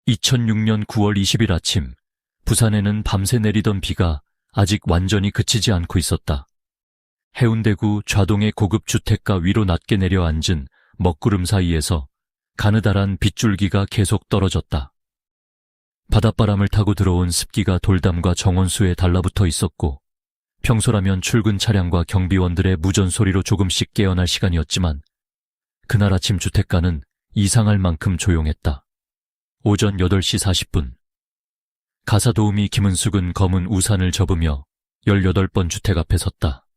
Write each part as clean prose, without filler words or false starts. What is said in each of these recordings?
2006년 9월 20일 아침, 부산에는 밤새 내리던 비가 아직 완전히 그치지 않고 있었다. 해운대구 좌동의 고급 주택가 위로 낮게 내려앉은 먹구름 사이에서 가느다란 빗줄기가 계속 떨어졌다. 바닷바람을 타고 들어온 습기가 돌담과 정원수에 달라붙어 있었고, 평소라면 출근 차량과 경비원들의 무전 소리로 조금씩 깨어날 시간이었지만 그날 아침 주택가는 이상할 만큼 조용했다. 오전 8시 40분. 가사도우미 김은숙은 검은 우산을 접으며 18번 주택 앞에 섰다.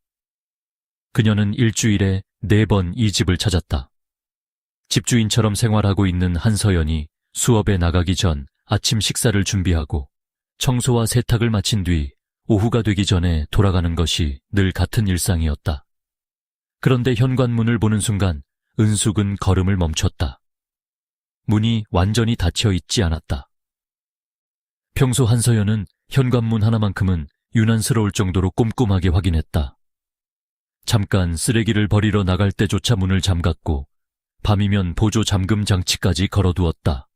그녀는 일주일에 4번 이 집을 찾았다. 집주인처럼 생활하고 있는 한서연이 수업에 나가기 전 아침 식사를 준비하고 청소와 세탁을 마친 뒤 오후가 되기 전에 돌아가는 것이 늘 같은 일상이었다. 그런데 현관문을 보는 순간 은숙은 걸음을 멈췄다. 문이 완전히 닫혀 있지 않았다. 평소 한서연은 현관문 하나만큼은 유난스러울 정도로 꼼꼼하게 확인했다. 잠깐 쓰레기를 버리러 나갈 때조차 문을 잠갔고 밤이면 보조 잠금 장치까지 걸어두었다.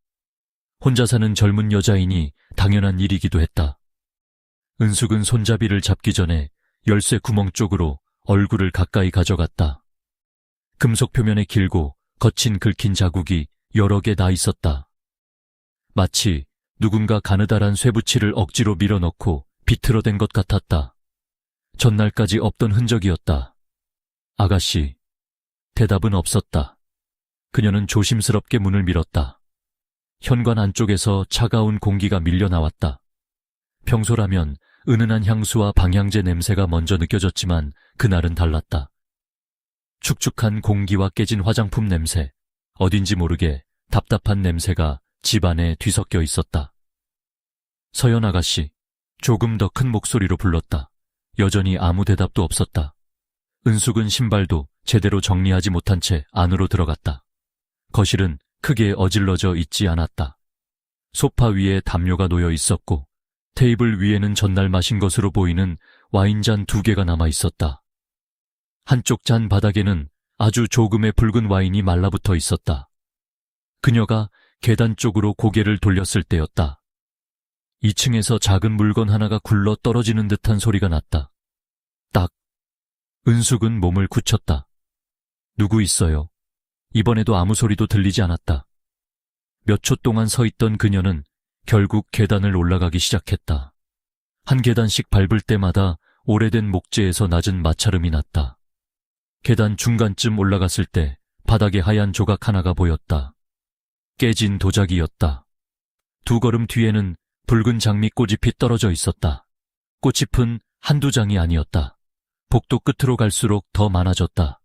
혼자 사는 젊은 여자이니 당연한 일이기도 했다. 은숙은 손잡이를 잡기 전에 열쇠 구멍 쪽으로 얼굴을 가까이 가져갔다. 금속 표면에 길고 거친 긁힌 자국이 여러 개 나 있었다. 마치 누군가 가느다란 쇠붙이를 억지로 밀어넣고 비틀어댄 것 같았다. 전날까지 없던 흔적이었다. 아가씨. 대답은 없었다. 그녀는 조심스럽게 문을 밀었다. 현관 안쪽에서 차가운 공기가 밀려나왔다. 평소라면 은은한 향수와 방향제 냄새가 먼저 느껴졌지만 그날은 달랐다. 축축한 공기와 깨진 화장품 냄새, 어딘지 모르게 답답한 냄새가 집 안에 뒤섞여 있었다. 서연 아가씨, 조금 더 큰 목소리로 불렀다. 여전히 아무 대답도 없었다. 은숙은 신발도 제대로 정리하지 못한 채 안으로 들어갔다. 거실은 크게 어질러져 있지 않았다. 소파 위에 담요가 놓여 있었고 테이블 위에는 전날 마신 것으로 보이는 와인잔 2개가 남아 있었다. 한쪽 잔 바닥에는 아주 조금의 붉은 와인이 말라붙어 있었다. 그녀가 계단 쪽으로 고개를 돌렸을 때였다. 2층에서 작은 물건 하나가 굴러 떨어지는 듯한 소리가 났다. 딱. 은숙은 몸을 굳혔다. 누구 있어요? 이번에도 아무 소리도 들리지 않았다. 몇 초 동안 서 있던 그녀는 결국 계단을 올라가기 시작했다. 한 계단씩 밟을 때마다 오래된 목재에서 낮은 마찰음이 났다. 계단 중간쯤 올라갔을 때 바닥에 하얀 조각 하나가 보였다. 깨진 도자기였다. 2걸음 뒤에는 붉은 장미꽃잎이 떨어져 있었다. 꽃잎은 한두 장이 아니었다. 복도 끝으로 갈수록 더 많아졌다.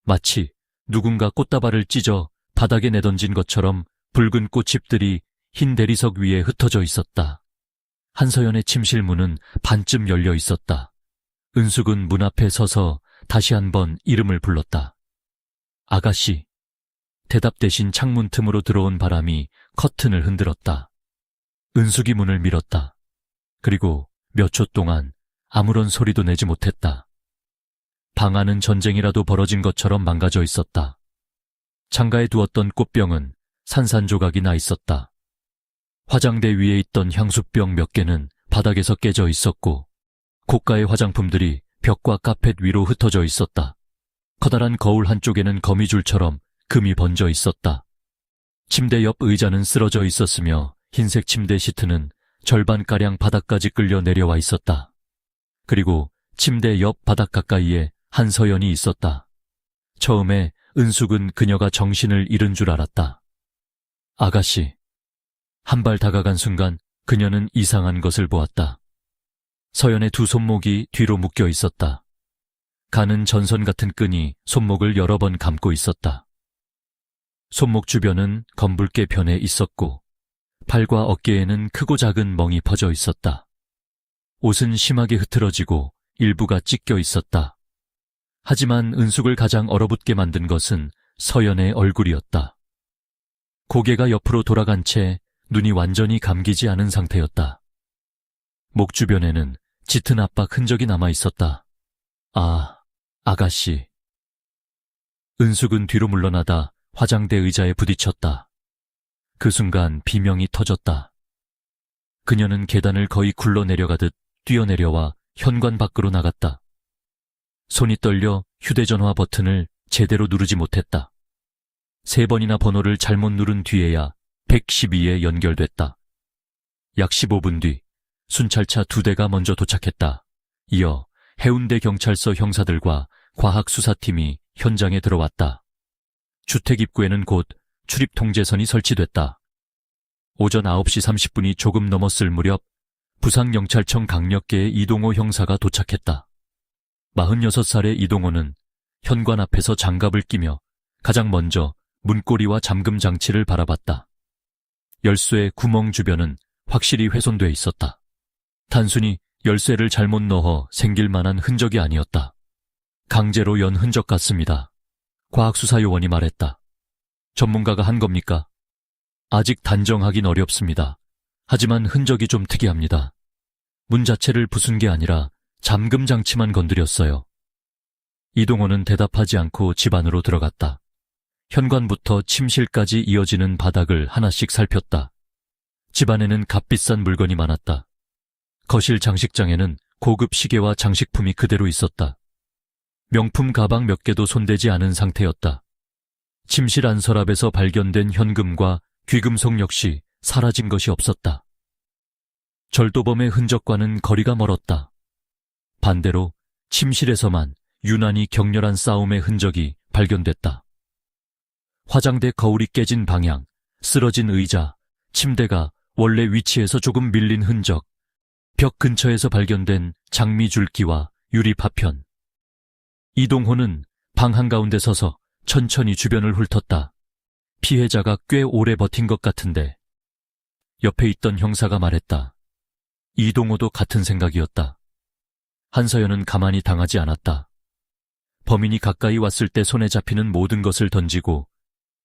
마치 누군가 꽃다발을 찢어 바닥에 내던진 것처럼 붉은 꽃잎들이 흰 대리석 위에 흩어져 있었다. 한서연의 침실 문은 반쯤 열려 있었다. 은숙은 문 앞에 서서 다시 한번 이름을 불렀다. 아가씨. 대답 대신 창문 틈으로 들어온 바람이 커튼을 흔들었다. 은숙이 문을 밀었다. 그리고 몇 초 동안 아무런 소리도 내지 못했다. 방 안은 전쟁이라도 벌어진 것처럼 망가져 있었다. 창가에 두었던 꽃병은 산산조각이 나 있었다. 화장대 위에 있던 향수병 몇 개는 바닥에서 깨져 있었고 고가의 화장품들이 벽과 카펫 위로 흩어져 있었다. 커다란 거울 한쪽에는 거미줄처럼 금이 번져 있었다. 침대 옆 의자는 쓰러져 있었으며 흰색 침대 시트는 절반가량 바닥까지 끌려 내려와 있었다. 그리고 침대 옆 바닥 가까이에 한서연이 있었다. 처음에 은숙은 그녀가 정신을 잃은 줄 알았다. 아가씨. 한 발 다가간 순간 그녀는 이상한 것을 보았다. 서연의 2 손목이 뒤로 묶여 있었다. 가는 전선 같은 끈이 손목을 여러 번 감고 있었다. 손목 주변은 검붉게 변해 있었고 팔과 어깨에는 크고 작은 멍이 퍼져 있었다. 옷은 심하게 흐트러지고 일부가 찢겨 있었다. 하지만 은숙을 가장 얼어붙게 만든 것은 서연의 얼굴이었다. 고개가 옆으로 돌아간 채 눈이 완전히 감기지 않은 상태였다. 목 주변에는 짙은 압박 흔적이 남아 있었다. 아, 아가씨. 은숙은 뒤로 물러나다 화장대 의자에 부딪혔다. 그 순간 비명이 터졌다. 그녀는 계단을 거의 굴러내려가듯 뛰어내려와 현관 밖으로 나갔다. 손이 떨려 휴대전화 버튼을 제대로 누르지 못했다. 3번이나 번호를 잘못 누른 뒤에야 112에 연결됐다. 약 15분 뒤 순찰차 2대가 먼저 도착했다. 이어 해운대 경찰서 형사들과 과학수사팀이 현장에 들어왔다. 주택 입구에는 곧 출입 통제선이 설치됐다. 오전 9시 30분이 조금 넘었을 무렵 부산경찰청 강력계의 이동호 형사가 도착했다. 46살의 이동호는 현관 앞에서 장갑을 끼며 가장 먼저 문고리와 잠금 장치를 바라봤다. 열쇠의 구멍 주변은 확실히 훼손돼 있었다. 단순히 열쇠를 잘못 넣어 생길 만한 흔적이 아니었다. 강제로 연 흔적 같습니다. 과학수사요원이 말했다. 전문가가 한 겁니까? 아직 단정하긴 어렵습니다. 하지만 흔적이 좀 특이합니다. 문 자체를 부순 게 아니라 잠금 장치만 건드렸어요. 이동호는 대답하지 않고 집 안으로 들어갔다. 현관부터 침실까지 이어지는 바닥을 하나씩 살폈다. 집 안에는 값비싼 물건이 많았다. 거실 장식장에는 고급 시계와 장식품이 그대로 있었다. 명품 가방 몇 개도 손대지 않은 상태였다. 침실 안 서랍에서 발견된 현금과 귀금속 역시 사라진 것이 없었다. 절도범의 흔적과는 거리가 멀었다. 반대로 침실에서만 유난히 격렬한 싸움의 흔적이 발견됐다. 화장대 거울이 깨진 방향, 쓰러진 의자, 침대가 원래 위치에서 조금 밀린 흔적, 벽 근처에서 발견된 장미 줄기와 유리 파편. 이동호는 방 한가운데 서서 천천히 주변을 훑었다. 피해자가 꽤 오래 버틴 것 같은데. 옆에 있던 형사가 말했다. 이동호도 같은 생각이었다. 한서연은 가만히 당하지 않았다. 범인이 가까이 왔을 때 손에 잡히는 모든 것을 던지고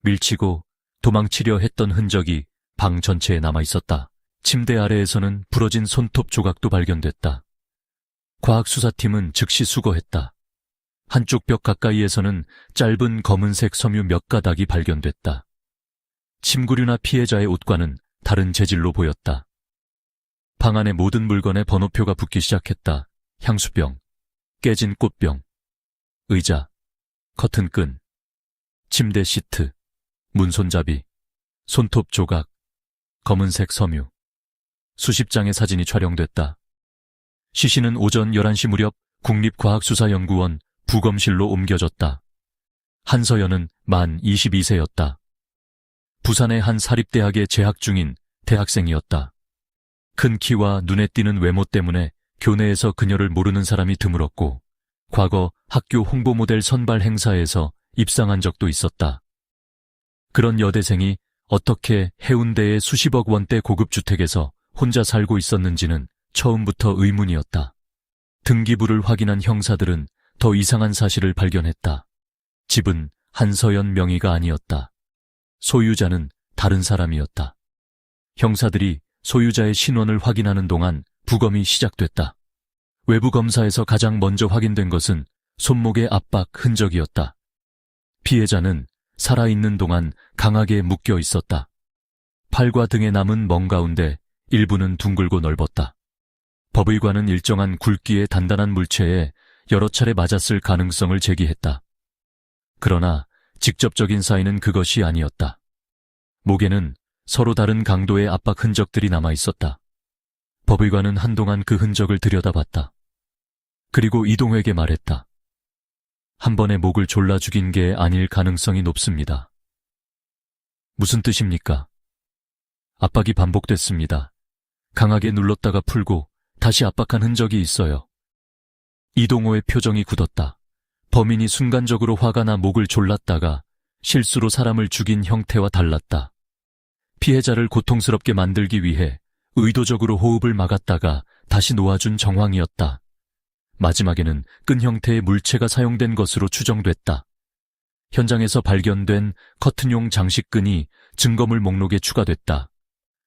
밀치고 도망치려 했던 흔적이 방 전체에 남아있었다. 침대 아래에서는 부러진 손톱 조각도 발견됐다. 과학수사팀은 즉시 수거했다. 한쪽 벽 가까이에서는 짧은 검은색 섬유 몇 가닥이 발견됐다. 침구류나 피해자의 옷과는 다른 재질로 보였다. 방 안의 모든 물건에 번호표가 붙기 시작했다. 향수병, 깨진 꽃병, 의자, 커튼끈, 침대 시트, 문손잡이, 손톱 조각, 검은색 섬유. 수십 장의 사진이 촬영됐다. 시신은 오전 11시 무렵 국립과학수사연구원 부검실로 옮겨졌다. 한서연은 만 22세였다. 부산의 한 사립대학에 재학 중인 대학생이었다. 큰 키와 눈에 띄는 외모 때문에 교내에서 그녀를 모르는 사람이 드물었고 과거 학교 홍보 모델 선발 행사에서 입상한 적도 있었다. 그런 여대생이 어떻게 해운대의 수십억 원대 고급 주택에서 혼자 살고 있었는지는 처음부터 의문이었다. 등기부를 확인한 형사들은 더 이상한 사실을 발견했다. 집은 한서연 명의가 아니었다. 소유자는 다른 사람이었다. 형사들이 소유자의 신원을 확인하는 동안 부검이 시작됐다. 외부 검사에서 가장 먼저 확인된 것은 손목의 압박 흔적이었다. 피해자는 살아있는 동안 강하게 묶여 있었다. 팔과 등에 남은 멍 가운데 일부는 둥글고 넓었다. 법의관은 일정한 굵기의 단단한 물체에 여러 차례 맞았을 가능성을 제기했다. 그러나 직접적인 사인은 그것이 아니었다. 목에는 서로 다른 강도의 압박 흔적들이 남아 있었다. 법의관은 한동안 그 흔적을 들여다봤다. 그리고 이동호에게 말했다. 한 번에 목을 졸라 죽인 게 아닐 가능성이 높습니다. 무슨 뜻입니까? 압박이 반복됐습니다. 강하게 눌렀다가 풀고 다시 압박한 흔적이 있어요. 이동호의 표정이 굳었다. 범인이 순간적으로 화가 나 목을 졸랐다가 실수로 사람을 죽인 형태와 달랐다. 피해자를 고통스럽게 만들기 위해 의도적으로 호흡을 막았다가 다시 놓아준 정황이었다. 마지막에는 끈 형태의 물체가 사용된 것으로 추정됐다. 현장에서 발견된 커튼용 장식끈이 증거물 목록에 추가됐다.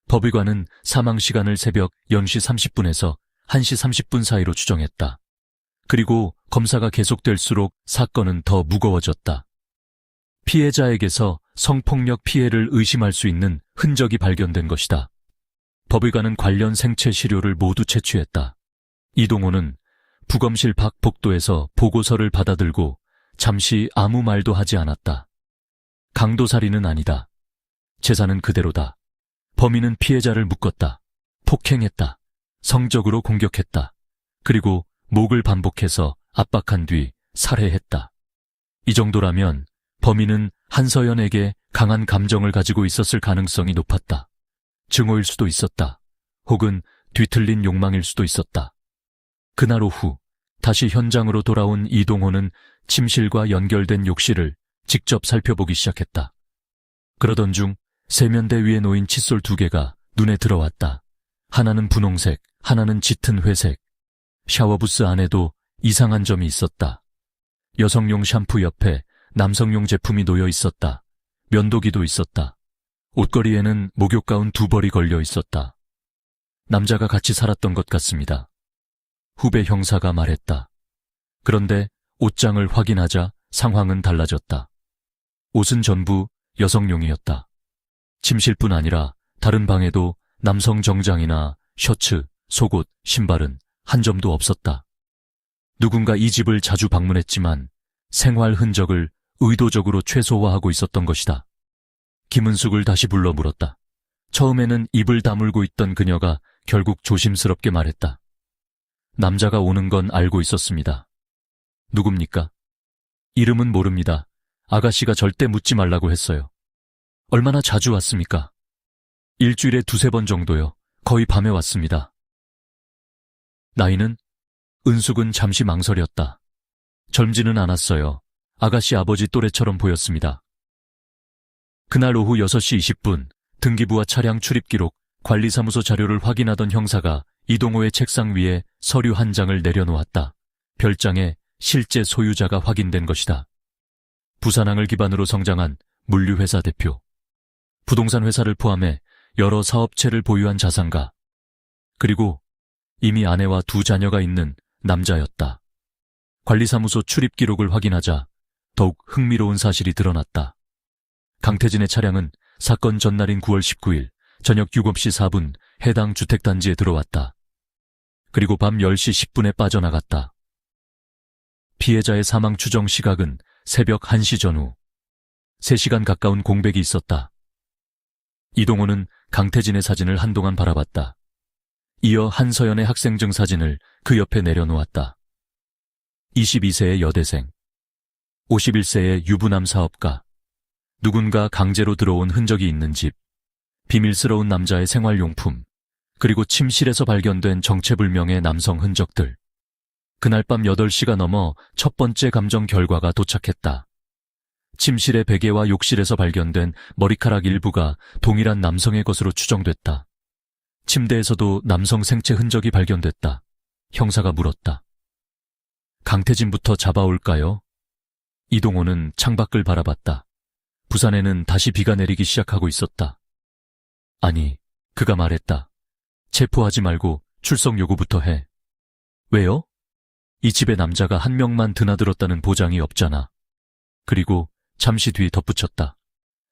법의관은 사망 시간을 새벽 0시 30분에서 1시 30분 사이로 추정했다. 그리고 검사가 계속될수록 사건은 더 무거워졌다. 피해자에게서 성폭력 피해를 의심할 수 있는 흔적이 발견된 것이다. 법의관은 관련 생체 시료를 모두 채취했다. 이동호는 부검실 밖 복도에서 보고서를 받아들고 잠시 아무 말도 하지 않았다. 강도살인은 아니다. 재산은 그대로다. 범인은 피해자를 묶었다. 폭행했다. 성적으로 공격했다. 그리고 목을 반복해서 압박한 뒤 살해했다. 이 정도라면 범인은 한서연에게 강한 감정을 가지고 있었을 가능성이 높았다. 증오일 수도 있었다. 혹은 뒤틀린 욕망일 수도 있었다. 그날 오후 다시 현장으로 돌아온 이동호는 침실과 연결된 욕실을 직접 살펴보기 시작했다. 그러던 중 세면대 위에 놓인 칫솔 2개가 눈에 들어왔다. 하나는 분홍색, 하나는 짙은 회색. 샤워부스 안에도 이상한 점이 있었다. 여성용 샴푸 옆에 남성용 제품이 놓여 있었다. 면도기도 있었다. 옷걸이에는 목욕 가운 2벌이 걸려 있었다. 남자가 같이 살았던 것 같습니다. 후배 형사가 말했다. 그런데 옷장을 확인하자 상황은 달라졌다. 옷은 전부 여성용이었다. 침실뿐 아니라 다른 방에도 남성 정장이나 셔츠, 속옷, 신발은 한 점도 없었다. 누군가 이 집을 자주 방문했지만 생활 흔적을 의도적으로 최소화하고 있었던 것이다. 김은숙을 다시 불러 물었다. 처음에는 입을 다물고 있던 그녀가 결국 조심스럽게 말했다. 남자가 오는 건 알고 있었습니다. 누굽니까? 이름은 모릅니다. 아가씨가 절대 묻지 말라고 했어요. 얼마나 자주 왔습니까? 일주일에 2-3번 정도요. 거의 밤에 왔습니다. 나이는? 은숙은 잠시 망설였다. 젊지는 않았어요. 아가씨 아버지 또래처럼 보였습니다. 그날 오후 6시 20분 등기부와 차량 출입 기록, 관리사무소 자료를 확인하던 형사가 이동호의 책상 위에 서류 한 장을 내려놓았다. 별장에 실제 소유자가 확인된 것이다. 부산항을 기반으로 성장한 물류회사 대표. 부동산 회사를 포함해 여러 사업체를 보유한 자산가. 그리고 이미 아내와 2 자녀가 있는 남자였다. 관리사무소 출입 기록을 확인하자 더욱 흥미로운 사실이 드러났다. 강태진의 차량은 사건 전날인 9월 19일 저녁 7시 4분 해당 주택단지에 들어왔다. 그리고 밤 10시 10분에 빠져나갔다. 피해자의 사망 추정 시각은 새벽 1시 전후. 3시간 가까운 공백이 있었다. 이동호는 강태진의 사진을 한동안 바라봤다. 이어 한서연의 학생증 사진을 그 옆에 내려놓았다. 22세의 여대생, 51세의 유부남 사업가, 누군가 강제로 들어온 흔적이 있는 집, 비밀스러운 남자의 생활용품, 그리고 침실에서 발견된 정체불명의 남성 흔적들. 그날 밤 8시가 넘어 첫 번째 감정 결과가 도착했다. 침실의 베개와 욕실에서 발견된 머리카락 일부가 동일한 남성의 것으로 추정됐다. 침대에서도 남성 생체 흔적이 발견됐다. 형사가 물었다. 강태진부터 잡아올까요? 이동호는 창밖을 바라봤다. 부산에는 다시 비가 내리기 시작하고 있었다. 아니, 그가 말했다. 체포하지 말고 출석 요구부터 해. 왜요? 이 집에 남자가 한 명만 드나들었다는 보장이 없잖아. 그리고 잠시 뒤 덧붙였다.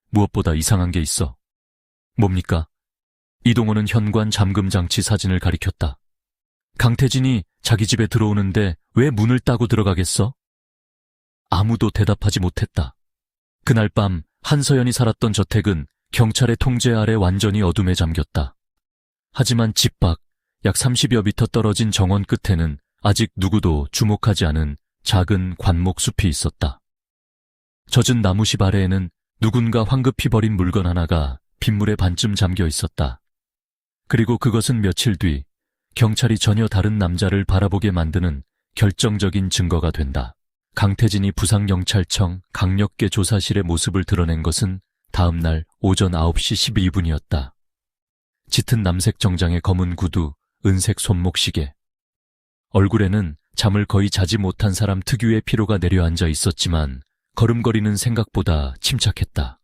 무엇보다 이상한 게 있어. 뭡니까? 이동호는 현관 잠금 장치 사진을 가리켰다. 강태진이 자기 집에 들어오는데 왜 문을 따고 들어가겠어? 아무도 대답하지 못했다. 그날 밤 한서연이 살았던 저택은 경찰의 통제 아래 완전히 어둠에 잠겼다. 하지만 집 밖 약 30여 미터 떨어진 정원 끝에는 아직 누구도 주목하지 않은 작은 관목숲이 있었다. 젖은 나무숲 아래에는 누군가 황급히 버린 물건 하나가 빗물에 반쯤 잠겨 있었다. 그리고 그것은 며칠 뒤 경찰이 전혀 다른 남자를 바라보게 만드는 결정적인 증거가 된다. 강태진이 부산경찰청 강력계 조사실의 모습을 드러낸 것은 다음 날 오전 9시 12분이었다. 짙은 남색 정장에 검은 구두, 은색 손목시계. 얼굴에는 잠을 거의 자지 못한 사람 특유의 피로가 내려앉아 있었지만 걸음걸이는 생각보다 침착했다.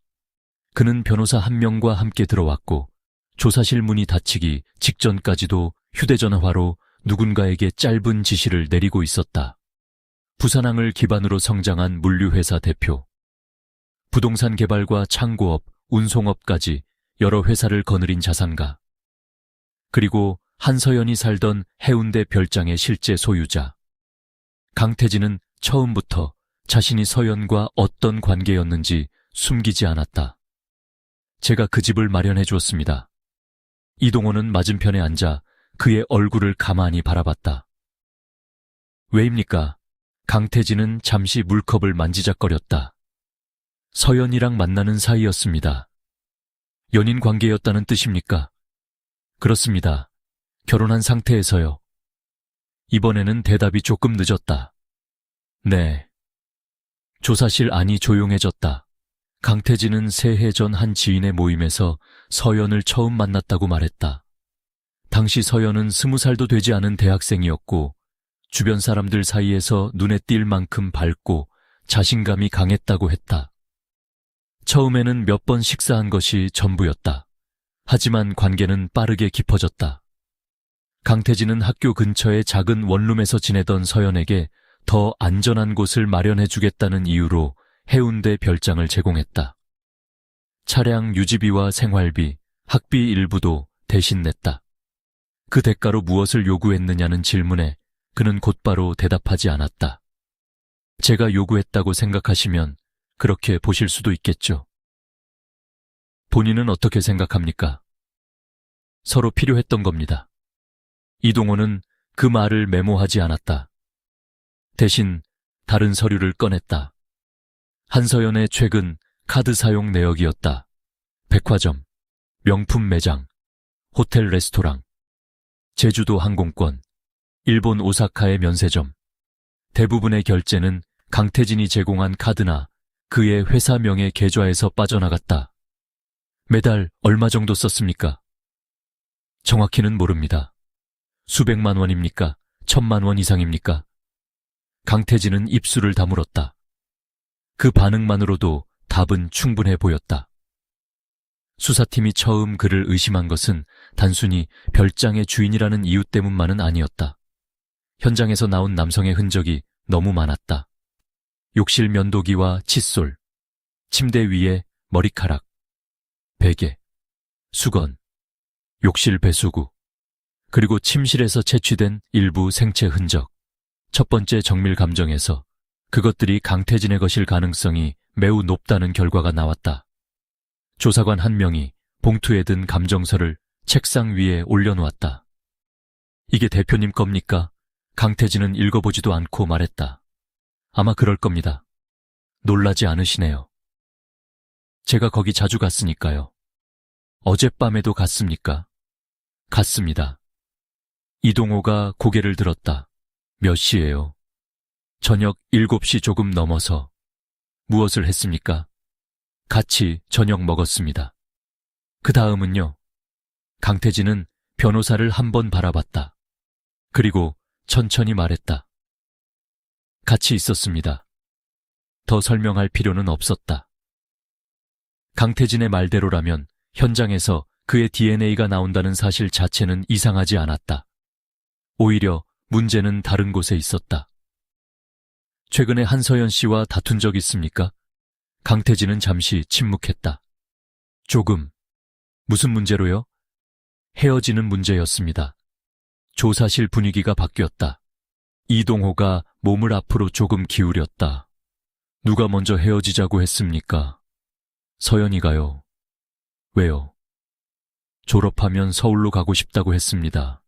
그는 변호사 한 명과 함께 들어왔고 조사실 문이 닫히기 직전까지도 휴대전화로 누군가에게 짧은 지시를 내리고 있었다. 부산항을 기반으로 성장한 물류회사 대표. 부동산 개발과 창고업, 운송업까지 여러 회사를 거느린 자산가. 그리고 한서연이 살던 해운대 별장의 실제 소유자. 강태진은 처음부터 자신이 서연과 어떤 관계였는지 숨기지 않았다. 제가 그 집을 마련해 주었습니다. 이동호는 맞은편에 앉아 그의 얼굴을 가만히 바라봤다. 왜입니까? 강태진은 잠시 물컵을 만지작거렸다. 서연이랑 만나는 사이였습니다. 연인 관계였다는 뜻입니까? 그렇습니다. 결혼한 상태에서요. 이번에는 대답이 조금 늦었다. 네. 조사실 안이 조용해졌다. 강태진은 새해 전 한 지인의 모임에서 서연을 처음 만났다고 말했다. 당시 서연은 20살도 되지 않은 대학생이었고 주변 사람들 사이에서 눈에 띌 만큼 밝고 자신감이 강했다고 했다. 처음에는 몇 번 식사한 것이 전부였다. 하지만 관계는 빠르게 깊어졌다. 강태진은 학교 근처의 작은 원룸에서 지내던 서연에게 더 안전한 곳을 마련해 주겠다는 이유로 해운대 별장을 제공했다. 차량 유지비와 생활비, 학비 일부도 대신 냈다. 그 대가로 무엇을 요구했느냐는 질문에 그는 곧바로 대답하지 않았다. 제가 요구했다고 생각하시면 그렇게 보실 수도 있겠죠. 본인은 어떻게 생각합니까? 서로 필요했던 겁니다. 이동호는 그 말을 메모하지 않았다. 대신 다른 서류를 꺼냈다. 한서연의 최근 카드 사용 내역이었다. 백화점, 명품 매장, 호텔 레스토랑, 제주도 항공권, 일본 오사카의 면세점. 대부분의 결제는 강태진이 제공한 카드나 그의 회사명의 계좌에서 빠져나갔다. 매달 얼마 정도 썼습니까? 정확히는 모릅니다. 수백만 원입니까? 1000만 원 이상입니까? 강태진은 입술을 다물었다. 그 반응만으로도 답은 충분해 보였다. 수사팀이 처음 그를 의심한 것은 단순히 별장의 주인이라는 이유 때문만은 아니었다. 현장에서 나온 남성의 흔적이 너무 많았다. 욕실 면도기와 칫솔, 침대 위에 머리카락, 베개, 수건, 욕실 배수구, 그리고 침실에서 채취된 일부 생체 흔적. 첫 번째 정밀 감정에서 그것들이 강태진의 것일 가능성이 매우 높다는 결과가 나왔다. 조사관 한 명이 봉투에 든 감정서를 책상 위에 올려놓았다. 이게 대표님 겁니까? 강태진은 읽어보지도 않고 말했다. 아마 그럴 겁니다. 놀라지 않으시네요. 제가 거기 자주 갔으니까요. 어젯밤에도 갔습니까? 갔습니다. 이동호가 고개를 들었다. 몇 시예요? 저녁 7시 조금 넘어서. 무엇을 했습니까? 같이 저녁 먹었습니다. 그 다음은요? 강태진은 변호사를 한 번 바라봤다. 그리고 천천히 말했다. 같이 있었습니다. 더 설명할 필요는 없었다. 강태진의 말대로라면 현장에서 그의 DNA가 나온다는 사실 자체는 이상하지 않았다. 오히려 문제는 다른 곳에 있었다. 최근에 한서연 씨와 다툰 적 있습니까? 강태진은 잠시 침묵했다. 조금. 무슨 문제로요? 헤어지는 문제였습니다. 조사실 분위기가 바뀌었다. 이동호가 몸을 앞으로 조금 기울였다. 누가 먼저 헤어지자고 했습니까? 서연이가요. 왜요? 졸업하면 서울로 가고 싶다고 했습니다.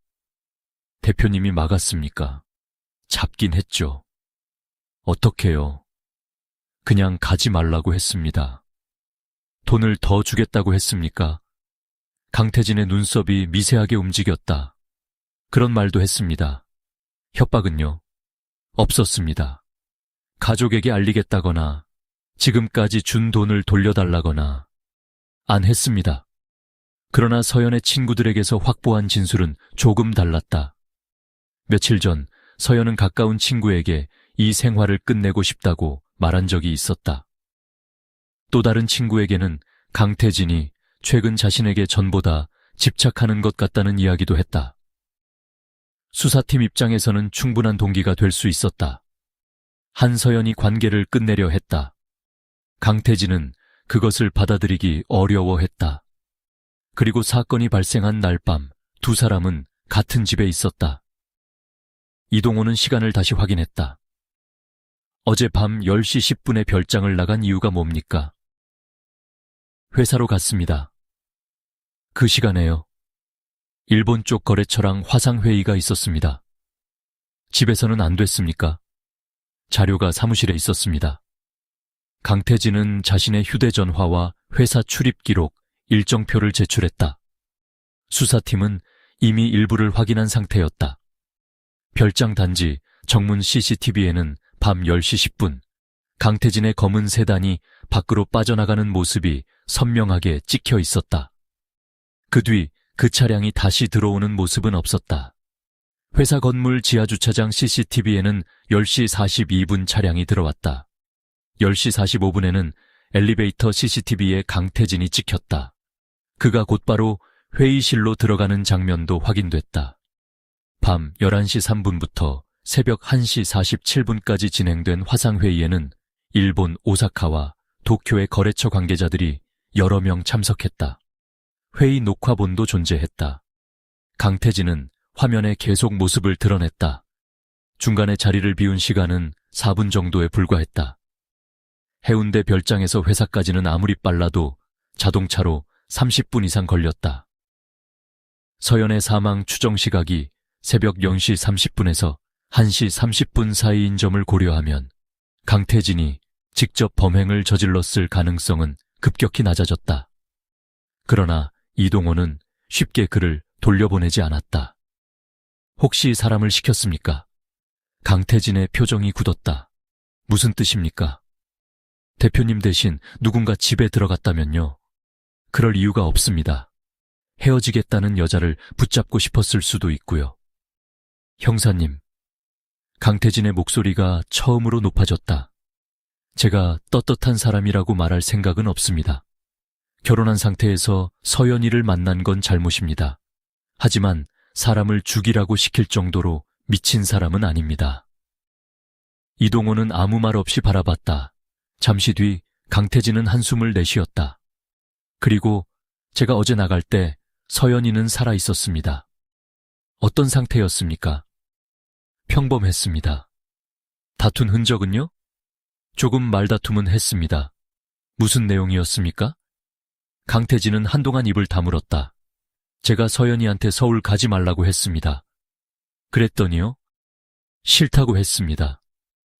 대표님이 막았습니까? 잡긴 했죠. 어떻게요? 그냥 가지 말라고 했습니다. 돈을 더 주겠다고 했습니까? 강태진의 눈썹이 미세하게 움직였다. 그런 말도 했습니다. 협박은요? 없었습니다. 가족에게 알리겠다거나 지금까지 준 돈을 돌려달라거나 안 했습니다. 그러나 서연의 친구들에게서 확보한 진술은 조금 달랐다. 며칠 전 서연은 가까운 친구에게 이 생활을 끝내고 싶다고 말한 적이 있었다. 또 다른 친구에게는 강태진이 최근 자신에게 전보다 집착하는 것 같다는 이야기도 했다. 수사팀 입장에서는 충분한 동기가 될 수 있었다. 한서연이 관계를 끝내려 했다. 강태진은 그것을 받아들이기 어려워했다. 그리고 사건이 발생한 날 밤 두 사람은 같은 집에 있었다. 이동호는 시간을 다시 확인했다. 어제 밤 10시 10분에 별장을 나간 이유가 뭡니까? 회사로 갔습니다. 그 시간에요. 일본 쪽 거래처랑 화상회의가 있었습니다. 집에서는 안 됐습니까? 자료가 사무실에 있었습니다. 강태진은 자신의 휴대전화와 회사 출입 기록, 일정표를 제출했다. 수사팀은 이미 일부를 확인한 상태였다. 별장 단지 정문 CCTV에는 밤 10시 10분 강태진의 검은 세단이 밖으로 빠져나가는 모습이 선명하게 찍혀 있었다. 그 뒤 그 차량이 다시 들어오는 모습은 없었다. 회사 건물 지하주차장 CCTV에는 10시 42분 차량이 들어왔다. 10시 45분에는 엘리베이터 CCTV에 강태진이 찍혔다. 그가 곧바로 회의실로 들어가는 장면도 확인됐다. 밤 11시 3분부터 새벽 1시 47분까지 진행된 화상회의에는 일본 오사카와 도쿄의 거래처 관계자들이 여러 명 참석했다. 회의 녹화본도 존재했다. 강태진은 화면에 계속 모습을 드러냈다. 중간에 자리를 비운 시간은 4분 정도에 불과했다. 해운대 별장에서 회사까지는 아무리 빨라도 자동차로 30분 이상 걸렸다. 서연의 사망 추정 시각이 새벽 0시 30분에서 1시 30분 사이인 점을 고려하면 강태진이 직접 범행을 저질렀을 가능성은 급격히 낮아졌다. 그러나 이동호는 쉽게 그를 돌려보내지 않았다. 혹시 사람을 시켰습니까? 강태진의 표정이 굳었다. 무슨 뜻입니까? 대표님 대신 누군가 집에 들어갔다면요. 그럴 이유가 없습니다. 헤어지겠다는 여자를 붙잡고 싶었을 수도 있고요. 형사님, 강태진의 목소리가 처음으로 높아졌다. 제가 떳떳한 사람이라고 말할 생각은 없습니다. 결혼한 상태에서 서연이를 만난 건 잘못입니다. 하지만 사람을 죽이라고 시킬 정도로 미친 사람은 아닙니다. 이동호는 아무 말 없이 바라봤다. 잠시 뒤 강태진은 한숨을 내쉬었다. 그리고 제가 어제 나갈 때 서연이는 살아 있었습니다. 어떤 상태였습니까? 평범했습니다. 다툰 흔적은요? 조금 말다툼은 했습니다. 무슨 내용이었습니까? 강태진은 한동안 입을 다물었다. 제가 서연이한테 서울 가지 말라고 했습니다. 그랬더니요? 싫다고 했습니다.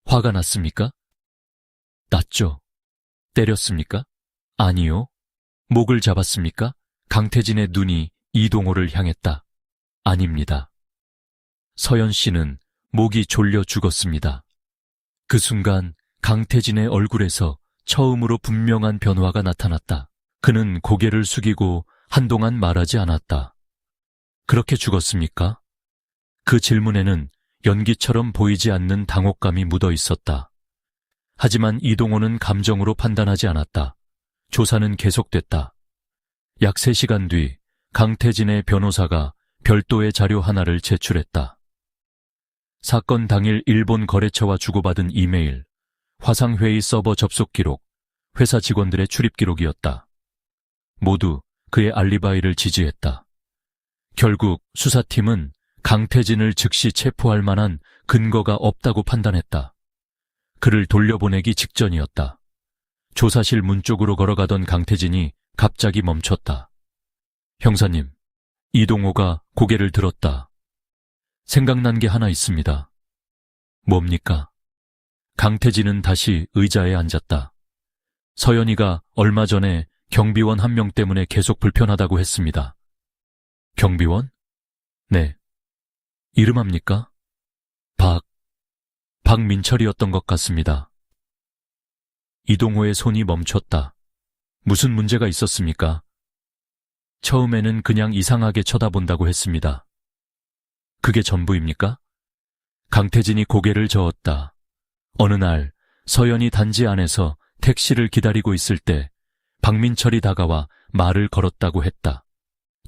화가 났습니까? 났죠. 때렸습니까? 아니요. 목을 잡았습니까? 강태진의 눈이 이동호를 향했다. 아닙니다. 서연 씨는 목이 졸려 죽었습니다. 그 순간 강태진의 얼굴에서 처음으로 분명한 변화가 나타났다. 그는 고개를 숙이고 한동안 말하지 않았다. 그렇게 죽었습니까? 그 질문에는 연기처럼 보이지 않는 당혹감이 묻어 있었다. 하지만 이동호는 감정으로 판단하지 않았다. 조사는 계속됐다. 약 3시간 뒤 강태진의 변호사가 별도의 자료 하나를 제출했다. 사건 당일 일본 거래처와 주고받은 이메일, 화상회의 서버 접속 기록, 회사 직원들의 출입 기록이었다. 모두 그의 알리바이를 지지했다. 결국 수사팀은 강태진을 즉시 체포할 만한 근거가 없다고 판단했다. 그를 돌려보내기 직전이었다. 조사실 문 쪽으로 걸어가던 강태진이 갑자기 멈췄다. 형사님, 이동호가 고개를 들었다. 생각난 게 하나 있습니다. 뭡니까? 강태진은 다시 의자에 앉았다. 서연이가 얼마 전에 경비원 한 명 때문에 계속 불편하다고 했습니다. 경비원? 네. 이름 압니까? 박민철이었던 것 같습니다. 이동호의 손이 멈췄다. 무슨 문제가 있었습니까? 처음에는 그냥 이상하게 쳐다본다고 했습니다. 그게 전부입니까? 강태진이 고개를 저었다. 어느 날 서연이 단지 안에서 택시를 기다리고 있을 때 박민철이 다가와 말을 걸었다고 했다.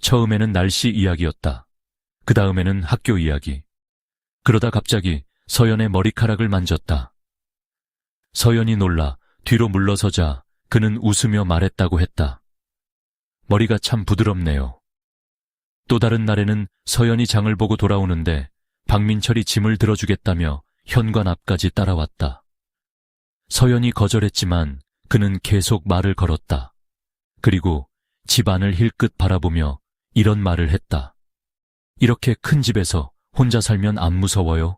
처음에는 날씨 이야기였다. 그 다음에는 학교 이야기. 그러다 갑자기 서연의 머리카락을 만졌다. 서연이 놀라 뒤로 물러서자 그는 웃으며 말했다고 했다. 머리가 참 부드럽네요. 또 다른 날에는 서연이 장을 보고 돌아오는데 박민철이 짐을 들어주겠다며 현관 앞까지 따라왔다. 서연이 거절했지만 그는 계속 말을 걸었다. 그리고 집 안을 힐끗 바라보며 이런 말을 했다. 이렇게 큰 집에서 혼자 살면 안 무서워요?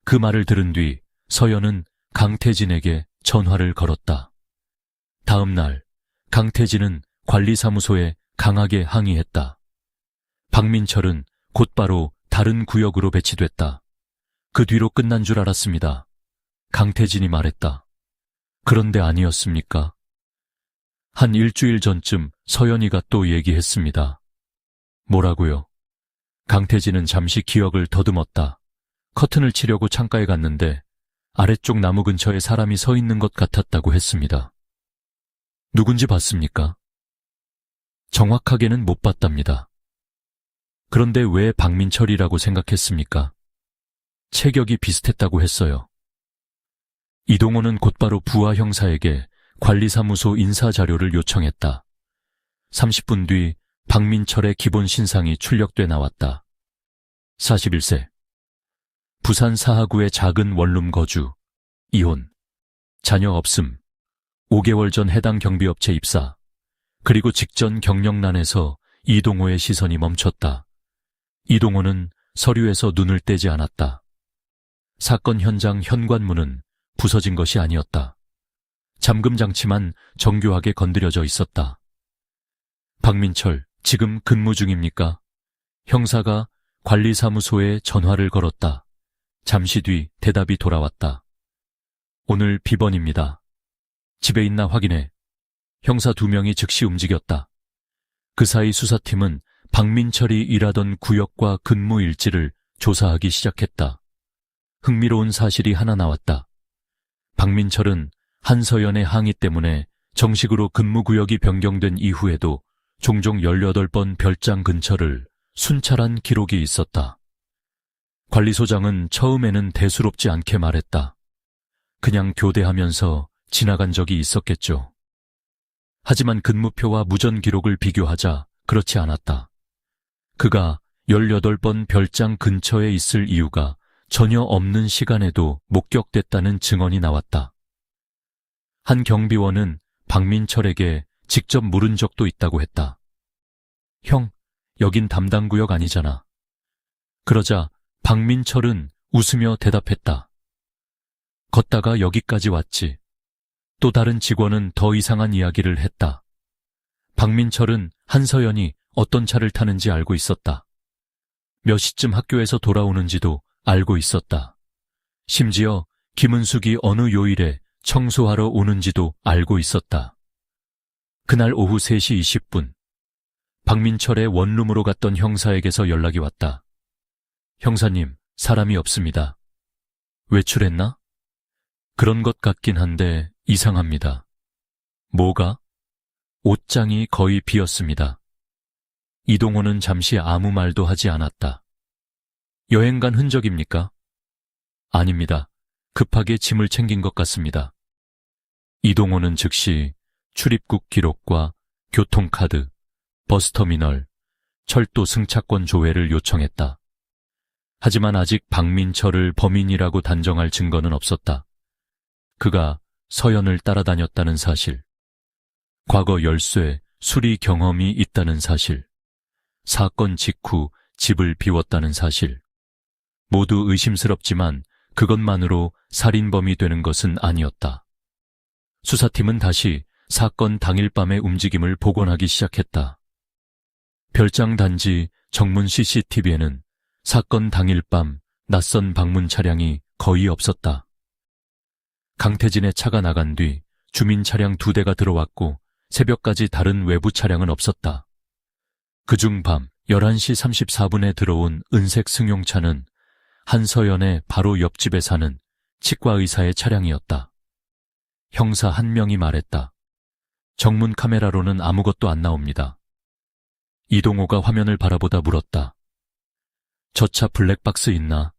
그 말을 들은 뒤 서연은 강태진에게 전화를 걸었다. 다음 날 강태진은 관리사무소에 강하게 항의했다. 박민철은 곧바로 다른 구역으로 배치됐다. 그 뒤로 끝난 줄 알았습니다. 강태진이 말했다. 그런데 아니었습니까? 한 일주일 전쯤 서연이가 또 얘기했습니다. 뭐라고요? 강태진은 잠시 기억을 더듬었다. 커튼을 치려고 창가에 갔는데 아래쪽 나무 근처에 사람이 서 있는 것 같았다고 했습니다. 누군지 봤습니까? 정확하게는 못 봤답니다. 그런데 왜 박민철이라고 생각했습니까? 체격이 비슷했다고 했어요. 이동호는 곧바로 부하 형사에게 관리사무소 인사자료를 요청했다. 30분 뒤 박민철의 기본 신상이 출력돼 나왔다. 41세. 부산 사하구의 작은 원룸 거주. 이혼. 자녀 없음. 5개월 전 해당 경비업체 입사. 그리고 직전 경력란에서 이동호의 시선이 멈췄다. 이동호는 서류에서 눈을 떼지 않았다. 사건 현장 현관문은 부서진 것이 아니었다. 잠금 장치만 정교하게 건드려져 있었다. 박민철, 지금 근무 중입니까? 형사가 관리사무소에 전화를 걸었다. 잠시 뒤 대답이 돌아왔다. 오늘 비번입니다. 집에 있나 확인해. 형사 2명이 즉시 움직였다. 그 사이 수사팀은 박민철이 일하던 구역과 근무 일지를 조사하기 시작했다. 흥미로운 사실이 하나 나왔다. 박민철은 한서연의 항의 때문에 정식으로 근무구역이 변경된 이후에도 종종 18번 별장 근처를 순찰한 기록이 있었다. 관리소장은 처음에는 대수롭지 않게 말했다. 그냥 교대하면서 지나간 적이 있었겠죠. 하지만 근무표와 무전 기록을 비교하자 그렇지 않았다. 그가 18번 별장 근처에 있을 이유가 전혀 없는 시간에도 목격됐다는 증언이 나왔다. 한 경비원은 박민철에게 직접 물은 적도 있다고 했다. 형, 여긴 담당 구역 아니잖아. 그러자 박민철은 웃으며 대답했다. 걷다가 여기까지 왔지. 또 다른 직원은 더 이상한 이야기를 했다. 박민철은 한서연이 어떤 차를 타는지 알고 있었다. 몇 시쯤 학교에서 돌아오는지도 알고 있었다. 심지어 김은숙이 어느 요일에 청소하러 오는지도 알고 있었다. 그날 오후 3시 20분, 박민철의 원룸으로 갔던 형사에게서 연락이 왔다. 형사님, 사람이 없습니다. 외출했나? 그런 것 같긴 한데 이상합니다. 뭐가? 옷장이 거의 비었습니다. 이동호는 잠시 아무 말도 하지 않았다. 여행 간 흔적입니까? 아닙니다. 급하게 짐을 챙긴 것 같습니다. 이동호는 즉시 출입국 기록과 교통카드, 버스터미널, 철도 승차권 조회를 요청했다. 하지만 아직 박민철을 범인이라고 단정할 증거는 없었다. 그가 서연을 따라다녔다는 사실, 과거 열쇠, 수리 경험이 있다는 사실, 사건 직후 집을 비웠다는 사실, 모두 의심스럽지만 그것만으로 살인범이 되는 것은 아니었다. 수사팀은 다시 사건 당일 밤의 움직임을 복원하기 시작했다. 별장 단지 정문 CCTV에는 사건 당일 밤 낯선 방문 차량이 거의 없었다. 강태진의 차가 나간 뒤 주민 차량 2대가 들어왔고 새벽까지 다른 외부 차량은 없었다. 그중 밤 11시 34분에 들어온 은색 승용차는 한서연의 바로 옆집에 사는 치과 의사의 차량이었다. 형사 한 명이 말했다. 정문 카메라로는 아무것도 안 나옵니다. 이동호가 화면을 바라보다 물었다. 저 차 블랙박스 있나?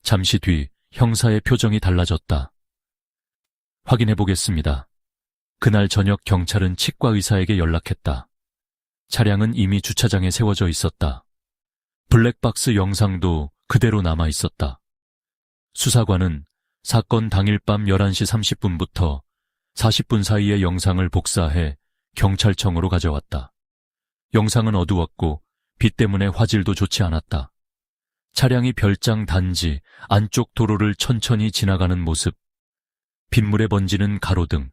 잠시 뒤 형사의 표정이 달라졌다. 확인해 보겠습니다. 그날 저녁 경찰은 치과 의사에게 연락했다. 차량은 이미 주차장에 세워져 있었다. 블랙박스 영상도 그대로 남아 있었다. 수사관은 사건 당일 밤 11시 30분부터 40분 사이의 영상을 복사해 경찰청으로 가져왔다. 영상은 어두웠고 빛 때문에 화질도 좋지 않았다. 차량이 별장 단지 안쪽 도로를 천천히 지나가는 모습, 빗물에 번지는 가로등,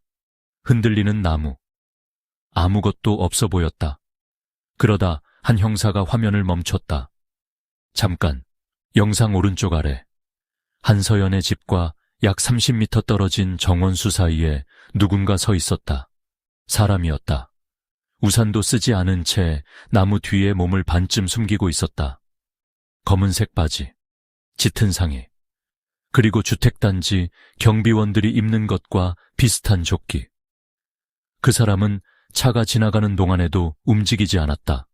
흔들리는 나무. 아무것도 없어 보였다. 그러다 한 형사가 화면을 멈췄다. 잠깐, 영상 오른쪽 아래. 한서연의 집과 약 30m 떨어진 정원수 사이에 누군가 서 있었다. 사람이었다. 우산도 쓰지 않은 채 나무 뒤에 몸을 반쯤 숨기고 있었다. 검은색 바지, 짙은 상의, 그리고 주택단지 경비원들이 입는 것과 비슷한 조끼. 그 사람은 차가 지나가는 동안에도 움직이지 않았다.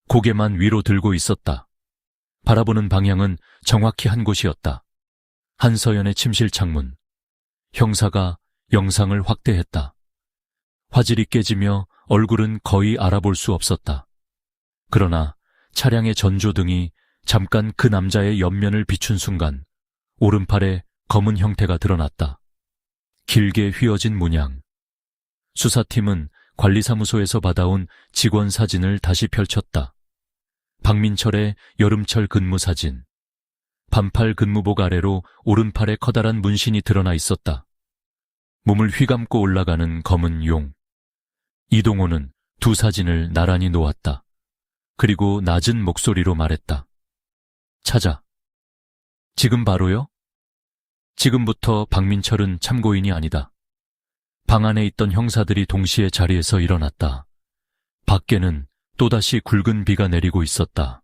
고개만 위로 들고 있었다. 바라보는 방향은 정확히 한 곳이었다. 한서연의 침실 창문. 형사가 영상을 확대했다. 화질이 깨지며 얼굴은 거의 알아볼 수 없었다. 그러나 차량의 전조등이 잠깐 그 남자의 옆면을 비춘 순간 오른팔에 검은 형태가 드러났다. 길게 휘어진 문양. 수사팀은 관리사무소에서 받아온 직원 사진을 다시 펼쳤다. 박민철의 여름철 근무 사진. 반팔 근무복 아래로 오른팔에 커다란 문신이 드러나 있었다. 몸을 휘감고 올라가는 검은 용. 이동호는 두 사진을 나란히 놓았다. 그리고 낮은 목소리로 말했다. 찾아. 지금 바로요? 지금부터 박민철은 참고인이 아니다. 방 안에 있던 형사들이 동시에 자리에서 일어났다. 밖에는 또다시 굵은 비가 내리고 있었다.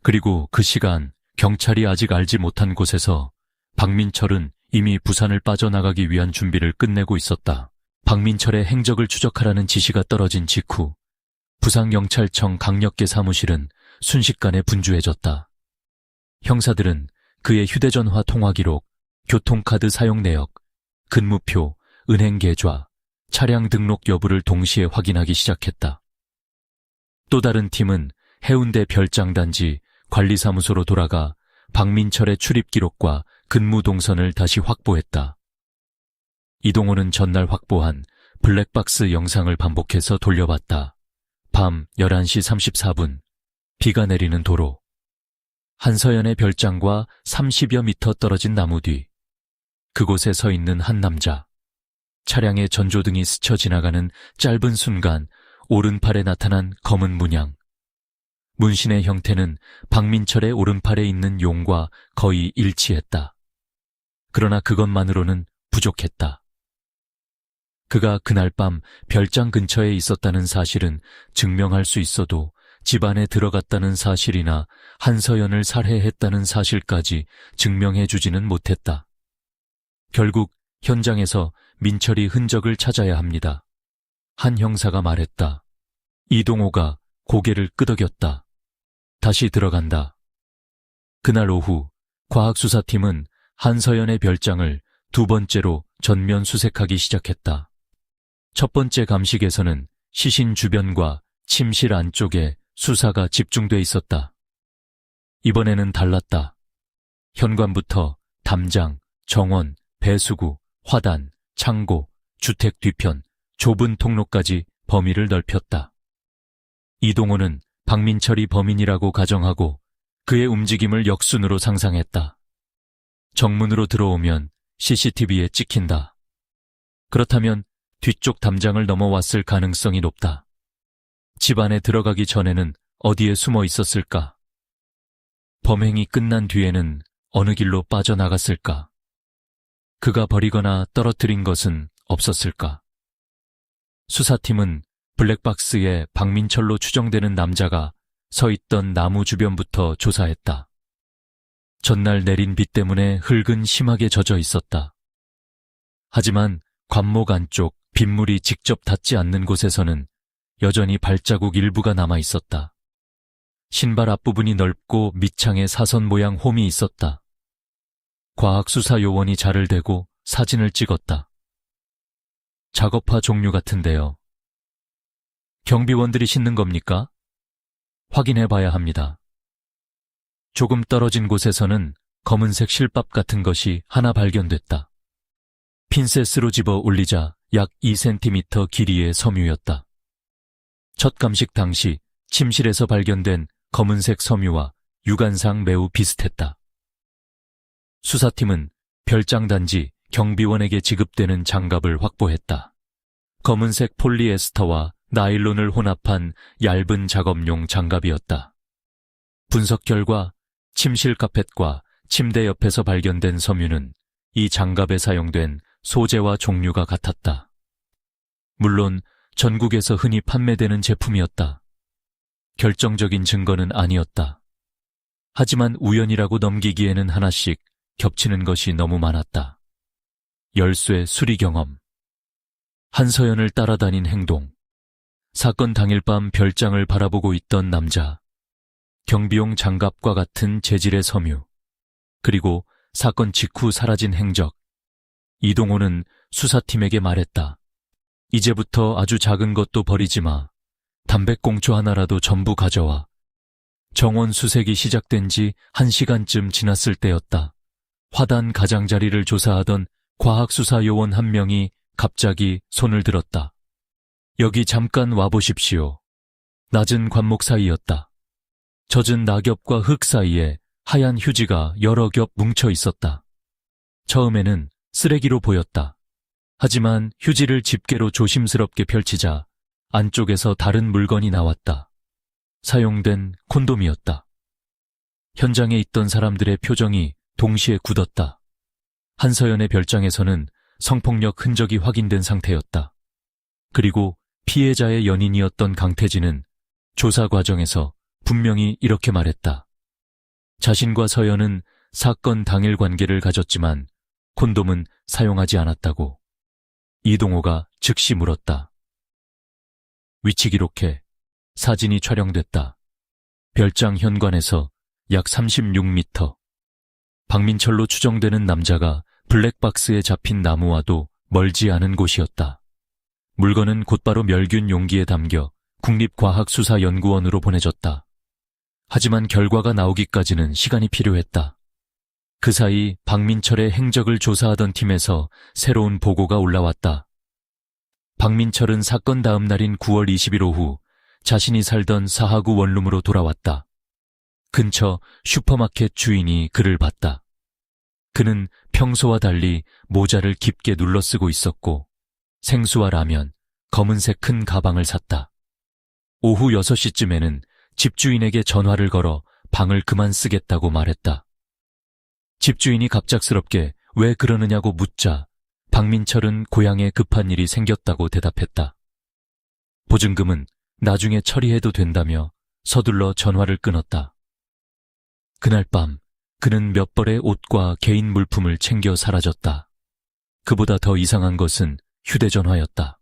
그리고 그 시간 경찰이 아직 알지 못한 곳에서 박민철은 이미 부산을 빠져나가기 위한 준비를 끝내고 있었다. 박민철의 행적을 추적하라는 지시가 떨어진 직후 부산경찰청 강력계 사무실은 순식간에 분주해졌다. 형사들은 그의 휴대전화 통화 기록, 교통카드 사용 내역, 근무표, 은행 계좌, 차량 등록 여부를 동시에 확인하기 시작했다. 또 다른 팀은 해운대 별장단지 관리사무소로 돌아가 박민철의 출입 기록과 근무 동선을 다시 확보했다. 이동호는 전날 확보한 블랙박스 영상을 반복해서 돌려봤다. 밤 11시 34분, 비가 내리는 도로. 한서연의 별장과 30여 미터 떨어진 나무 뒤. 그곳에 서 있는 한 남자. 차량의 전조등이 스쳐 지나가는 짧은 순간 오른팔에 나타난 검은 문양. 문신의 형태는 박민철의 오른팔에 있는 용과 거의 일치했다. 그러나 그것만으로는 부족했다. 그가 그날 밤 별장 근처에 있었다는 사실은 증명할 수 있어도 집안에 들어갔다는 사실이나 한서연을 살해했다는 사실까지 증명해주지는 못했다. 결국 현장에서 민철이 흔적을 찾아야 합니다. 한 형사가 말했다. 이동호가 고개를 끄덕였다. 다시 들어간다. 그날 오후 과학수사팀은 한서연의 별장을 두 번째로 전면 수색하기 시작했다. 첫 번째 감식에서는 시신 주변과 침실 안쪽에 수사가 집중돼 있었다. 이번에는 달랐다. 현관부터 담장, 정원, 배수구, 화단, 창고, 주택 뒤편, 좁은 통로까지 범위를 넓혔다. 이동호는 박민철이 범인이라고 가정하고 그의 움직임을 역순으로 상상했다. 정문으로 들어오면 CCTV에 찍힌다. 그렇다면 뒤쪽 담장을 넘어왔을 가능성이 높다. 집 안에 들어가기 전에는 어디에 숨어 있었을까? 범행이 끝난 뒤에는 어느 길로 빠져나갔을까? 그가 버리거나 떨어뜨린 것은 없었을까? 수사팀은 블랙박스에 박민철로 추정되는 남자가 서 있던 나무 주변부터 조사했다. 전날 내린 비 때문에 흙은 심하게 젖어 있었다. 하지만 관목 안쪽 빗물이 직접 닿지 않는 곳에서는 여전히 발자국 일부가 남아 있었다. 신발 앞부분이 넓고 밑창에 사선 모양 홈이 있었다. 과학수사 요원이 자를 대고 사진을 찍었다. 작업화 종류 같은데요. 경비원들이 싣는 겁니까? 확인해 봐야 합니다. 조금 떨어진 곳에서는 검은색 실밥 같은 것이 하나 발견됐다. 핀셋으로 집어 올리자 약 2cm 길이의 섬유였다. 첫 감식 당시 침실에서 발견된 검은색 섬유와 육안상 매우 비슷했다. 수사팀은 별장단지 경비원에게 지급되는 장갑을 확보했다. 검은색 폴리에스터와 나일론을 혼합한 얇은 작업용 장갑이었다. 분석 결과 침실 카펫과 침대 옆에서 발견된 섬유는 이 장갑에 사용된 소재와 종류가 같았다. 물론 전국에서 흔히 판매되는 제품이었다. 결정적인 증거는 아니었다. 하지만 우연이라고 넘기기에는 하나씩 겹치는 것이 너무 많았다. 열쇠 수리 경험, 한서연을 따라다닌 행동, 사건 당일 밤 별장을 바라보고 있던 남자, 경비용 장갑과 같은 재질의 섬유, 그리고 사건 직후 사라진 행적. 이동호는 수사팀에게 말했다. 이제부터 아주 작은 것도 버리지 마. 담배꽁초 하나라도 전부 가져와. 정원 수색이 시작된 지 1시간쯤 지났을 때였다. 화단 가장자리를 조사하던 과학수사 요원 한 명이 갑자기 손을 들었다. 여기 잠깐 와보십시오. 낮은 관목 사이였다. 젖은 낙엽과 흙 사이에 하얀 휴지가 여러 겹 뭉쳐 있었다. 처음에는 쓰레기로 보였다. 하지만 휴지를 집게로 조심스럽게 펼치자 안쪽에서 다른 물건이 나왔다. 사용된 콘돔이었다. 현장에 있던 사람들의 표정이 동시에 굳었다. 한서연의 별장에서는 성폭력 흔적이 확인된 상태였다. 그리고 피해자의 연인이었던 강태진은 조사 과정에서 분명히 이렇게 말했다. 자신과 서연은 사건 당일 관계를 가졌지만 콘돔은 사용하지 않았다고. 이동호가 즉시 물었다. 위치 기록해. 사진이 촬영됐다. 별장 현관에서 약 36m. 박민철로 추정되는 남자가 블랙박스에 잡힌 나무와도 멀지 않은 곳이었다. 물건은 곧바로 멸균 용기에 담겨 국립과학수사연구원으로 보내졌다. 하지만 결과가 나오기까지는 시간이 필요했다. 그 사이 박민철의 행적을 조사하던 팀에서 새로운 보고가 올라왔다. 박민철은 사건 다음 날인 9월 20일 오후 자신이 살던 사하구 원룸으로 돌아왔다. 근처 슈퍼마켓 주인이 그를 봤다. 그는 평소와 달리 모자를 깊게 눌러쓰고 있었고 생수와 라면, 검은색 큰 가방을 샀다. 오후 6시쯤에는 집주인에게 전화를 걸어 방을 그만 쓰겠다고 말했다. 집주인이 갑작스럽게 왜 그러느냐고 묻자 박민철은 고향에 급한 일이 생겼다고 대답했다. 보증금은 나중에 처리해도 된다며 서둘러 전화를 끊었다. 그날 밤 그는 몇 벌의 옷과 개인 물품을 챙겨 사라졌다. 그보다 더 이상한 것은 휴대전화였다.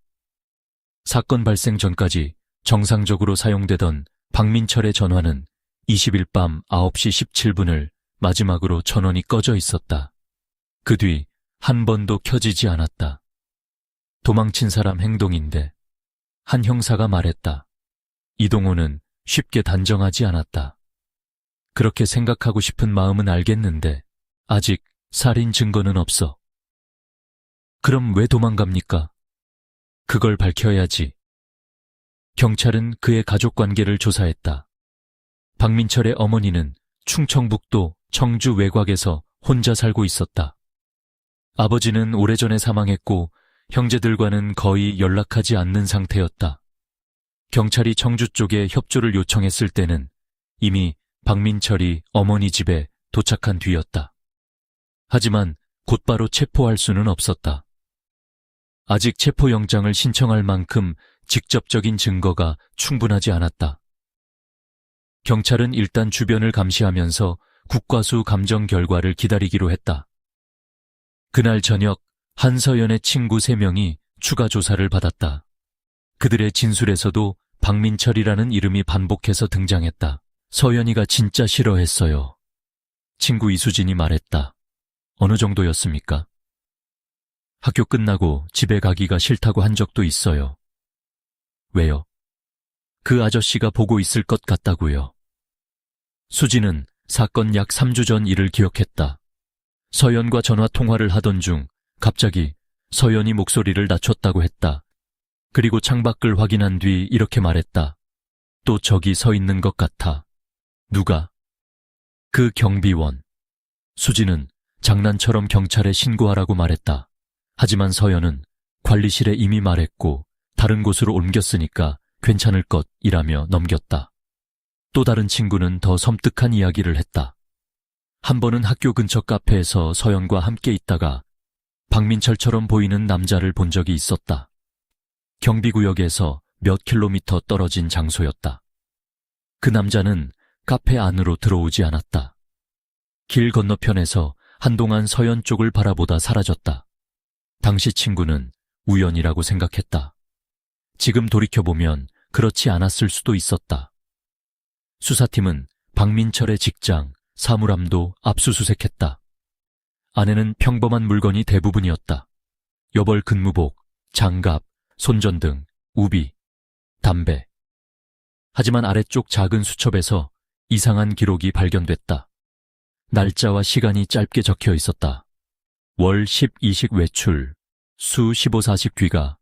사건 발생 전까지 정상적으로 사용되던 박민철의 전화는 20일 밤 9시 17분을 마지막으로 전원이 꺼져 있었다. 그 뒤 한 번도 켜지지 않았다. 도망친 사람 행동인데 한 형사가 말했다. 이동호는 쉽게 단정하지 않았다. 그렇게 생각하고 싶은 마음은 알겠는데 아직 살인 증거는 없어. 그럼 왜 도망갑니까? 그걸 밝혀야지. 경찰은 그의 가족관계를 조사했다. 박민철의 어머니는 충청북도 청주 외곽에서 혼자 살고 있었다. 아버지는 오래전에 사망했고 형제들과는 거의 연락하지 않는 상태였다. 경찰이 청주 쪽에 협조를 요청했을 때는 이미 박민철이 어머니 집에 도착한 뒤였다. 하지만 곧바로 체포할 수는 없었다. 아직 체포영장을 신청할 만큼 직접적인 증거가 충분하지 않았다. 경찰은 일단 주변을 감시하면서 국과수 감정 결과를 기다리기로 했다. 그날 저녁 한서연의 친구 3명이 추가 조사를 받았다. 그들의 진술에서도 박민철이라는 이름이 반복해서 등장했다. 서연이가 진짜 싫어했어요. 친구 이수진이 말했다. 어느 정도였습니까? 학교 끝나고 집에 가기가 싫다고 한 적도 있어요. 왜요? 그 아저씨가 보고 있을 것 같다고요. 수지는 사건 약 3주 전 일을 기억했다. 서연과 전화 통화를 하던 중 갑자기 서연이 목소리를 낮췄다고 했다. 그리고 창밖을 확인한 뒤 이렇게 말했다. 또 저기 서 있는 것 같아. 누가? 그 경비원. 수지는 장난처럼 경찰에 신고하라고 말했다. 하지만 서연은 관리실에 이미 말했고 다른 곳으로 옮겼으니까 괜찮을 것이라며 넘겼다. 또 다른 친구는 더 섬뜩한 이야기를 했다. 한 번은 학교 근처 카페에서 서연과 함께 있다가 박민철처럼 보이는 남자를 본 적이 있었다. 경비구역에서 몇 킬로미터 떨어진 장소였다. 그 남자는 카페 안으로 들어오지 않았다. 길 건너편에서 한동안 서연 쪽을 바라보다 사라졌다. 당시 친구는 우연이라고 생각했다. 지금 돌이켜보면 그렇지 않았을 수도 있었다. 수사팀은 박민철의 직장, 사물함도 압수수색했다. 안에는 평범한 물건이 대부분이었다. 여벌 근무복, 장갑, 손전등, 우비, 담배. 하지만 아래쪽 작은 수첩에서 이상한 기록이 발견됐다. 날짜와 시간이 짧게 적혀 있었다. 월 10, 20 외출, 수 15, 40 귀가,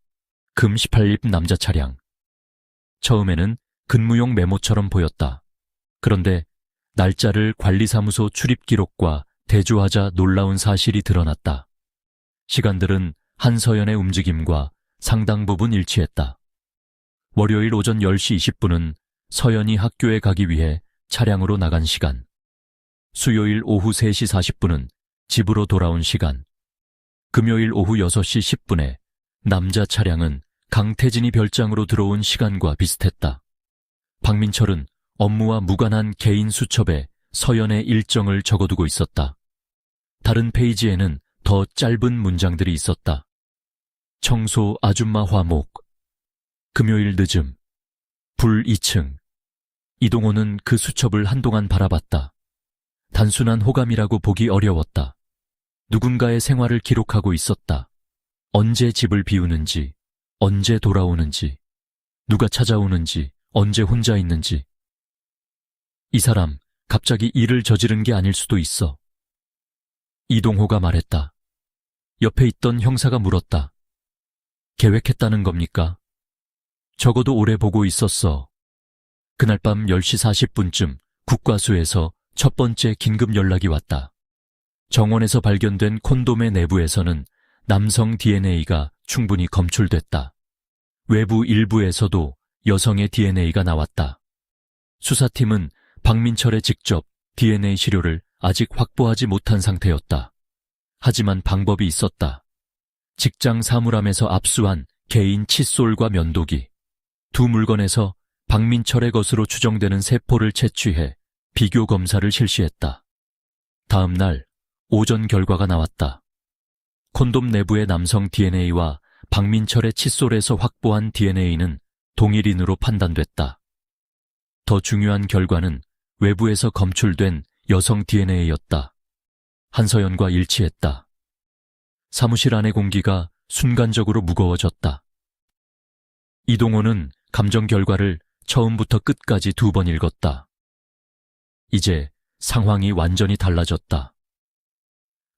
금 18립 남자 차량. 처음에는 근무용 메모처럼 보였다. 그런데 날짜를 관리사무소 출입 기록과 대조하자 놀라운 사실이 드러났다. 시간들은 한서연의 움직임과 상당 부분 일치했다. 월요일 오전 10시 20분은 서연이 학교에 가기 위해 차량으로 나간 시간. 수요일 오후 3시 40분은 집으로 돌아온 시간. 금요일 오후 6시 10분에 남자 차량은 강태진이 별장으로 들어온 시간과 비슷했다. 박민철은 업무와 무관한 개인 수첩에 서연의 일정을 적어두고 있었다. 다른 페이지에는 더 짧은 문장들이 있었다. 청소 아줌마 화목. 금요일 늦음. 불 2층. 이동호는 그 수첩을 한동안 바라봤다. 단순한 호감이라고 보기 어려웠다. 누군가의 생활을 기록하고 있었다. 언제 집을 비우는지, 언제 돌아오는지, 누가 찾아오는지, 언제 혼자 있는지. 이 사람 갑자기 일을 저지른 게 아닐 수도 있어. 이동호가 말했다. 옆에 있던 형사가 물었다. 계획했다는 겁니까? 적어도 오래 보고 있었어. 그날 밤 10시 40분쯤 국과수에서 첫 번째 긴급 연락이 왔다. 정원에서 발견된 콘돔의 내부에서는 남성 DNA가 충분히 검출됐다. 외부 일부에서도 여성의 DNA가 나왔다. 수사팀은 박민철의 직접 DNA 시료를 아직 확보하지 못한 상태였다. 하지만 방법이 있었다. 직장 사물함에서 압수한 개인 칫솔과 면도기. 두 물건에서 박민철의 것으로 추정되는 세포를 채취해 비교 검사를 실시했다. 다음 날 오전 결과가 나왔다. 콘돔 내부의 남성 DNA와 박민철의 칫솔에서 확보한 DNA는 동일인으로 판단됐다. 더 중요한 결과는 외부에서 검출된 여성 DNA였다. 한서연과 일치했다. 사무실 안의 공기가 순간적으로 무거워졌다. 이동호는 감정 결과를 처음부터 끝까지 2번 읽었다. 이제 상황이 완전히 달라졌다.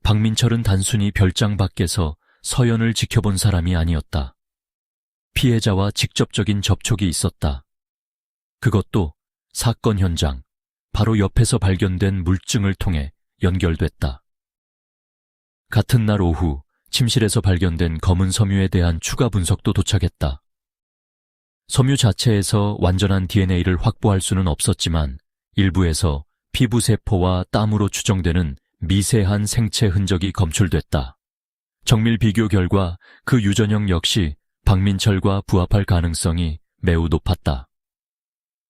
박민철은 단순히 별장 밖에서 서연을 지켜본 사람이 아니었다. 피해자와 직접적인 접촉이 있었다. 그것도 사건 현장, 바로 옆에서 발견된 물증을 통해 연결됐다. 같은 날 오후 침실에서 발견된 검은 섬유에 대한 추가 분석도 도착했다. 섬유 자체에서 완전한 DNA를 확보할 수는 없었지만 일부에서 피부세포와 땀으로 추정되는 미세한 생체 흔적이 검출됐다. 정밀 비교 결과 그 유전형 역시 박민철과 부합할 가능성이 매우 높았다.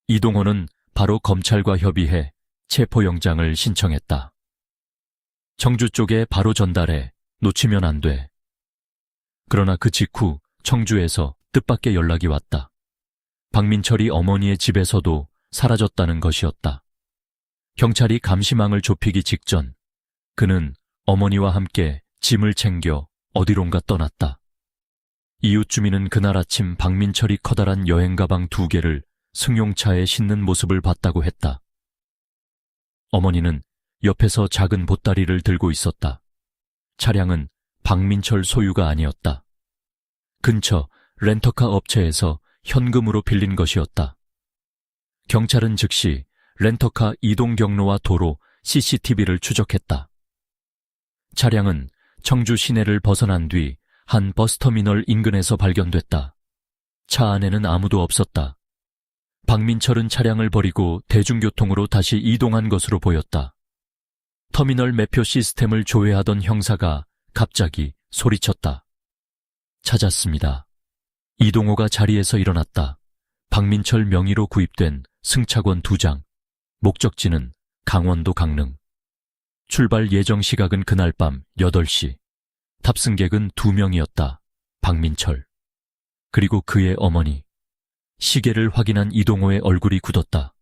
이동호는 바로 검찰과 협의해 체포영장을 신청했다. 청주 쪽에 바로 전달해 놓치면 안 돼. 그러나 그 직후 청주에서 뜻밖의 연락이 왔다. 박민철이 어머니의 집에서도 사라졌다는 것이었다. 경찰이 감시망을 좁히기 직전 그는 어머니와 함께 짐을 챙겨 어디론가 떠났다. 이웃 주민은 그날 아침 박민철이 커다란 여행 가방 2개를 승용차에 싣는 모습을 봤다고 했다. 어머니는 옆에서 작은 보따리를 들고 있었다. 차량은 박민철 소유가 아니었다. 근처 렌터카 업체에서 현금으로 빌린 것이었다. 경찰은 즉시 렌터카 이동 경로와 도로 CCTV를 추적했다. 차량은 청주 시내를 벗어난 뒤 한 버스터미널 인근에서 발견됐다. 차 안에는 아무도 없었다. 박민철은 차량을 버리고 대중교통으로 다시 이동한 것으로 보였다. 터미널 매표 시스템을 조회하던 형사가 갑자기 소리쳤다. 찾았습니다. 이동호가 자리에서 일어났다. 박민철 명의로 구입된 승차권 2장, 목적지는 강원도 강릉. 출발 예정 시각은 그날 밤 8시. 탑승객은 2명이었다. 박민철, 그리고 그의 어머니. 시계를 확인한 이동호의 얼굴이 굳었다.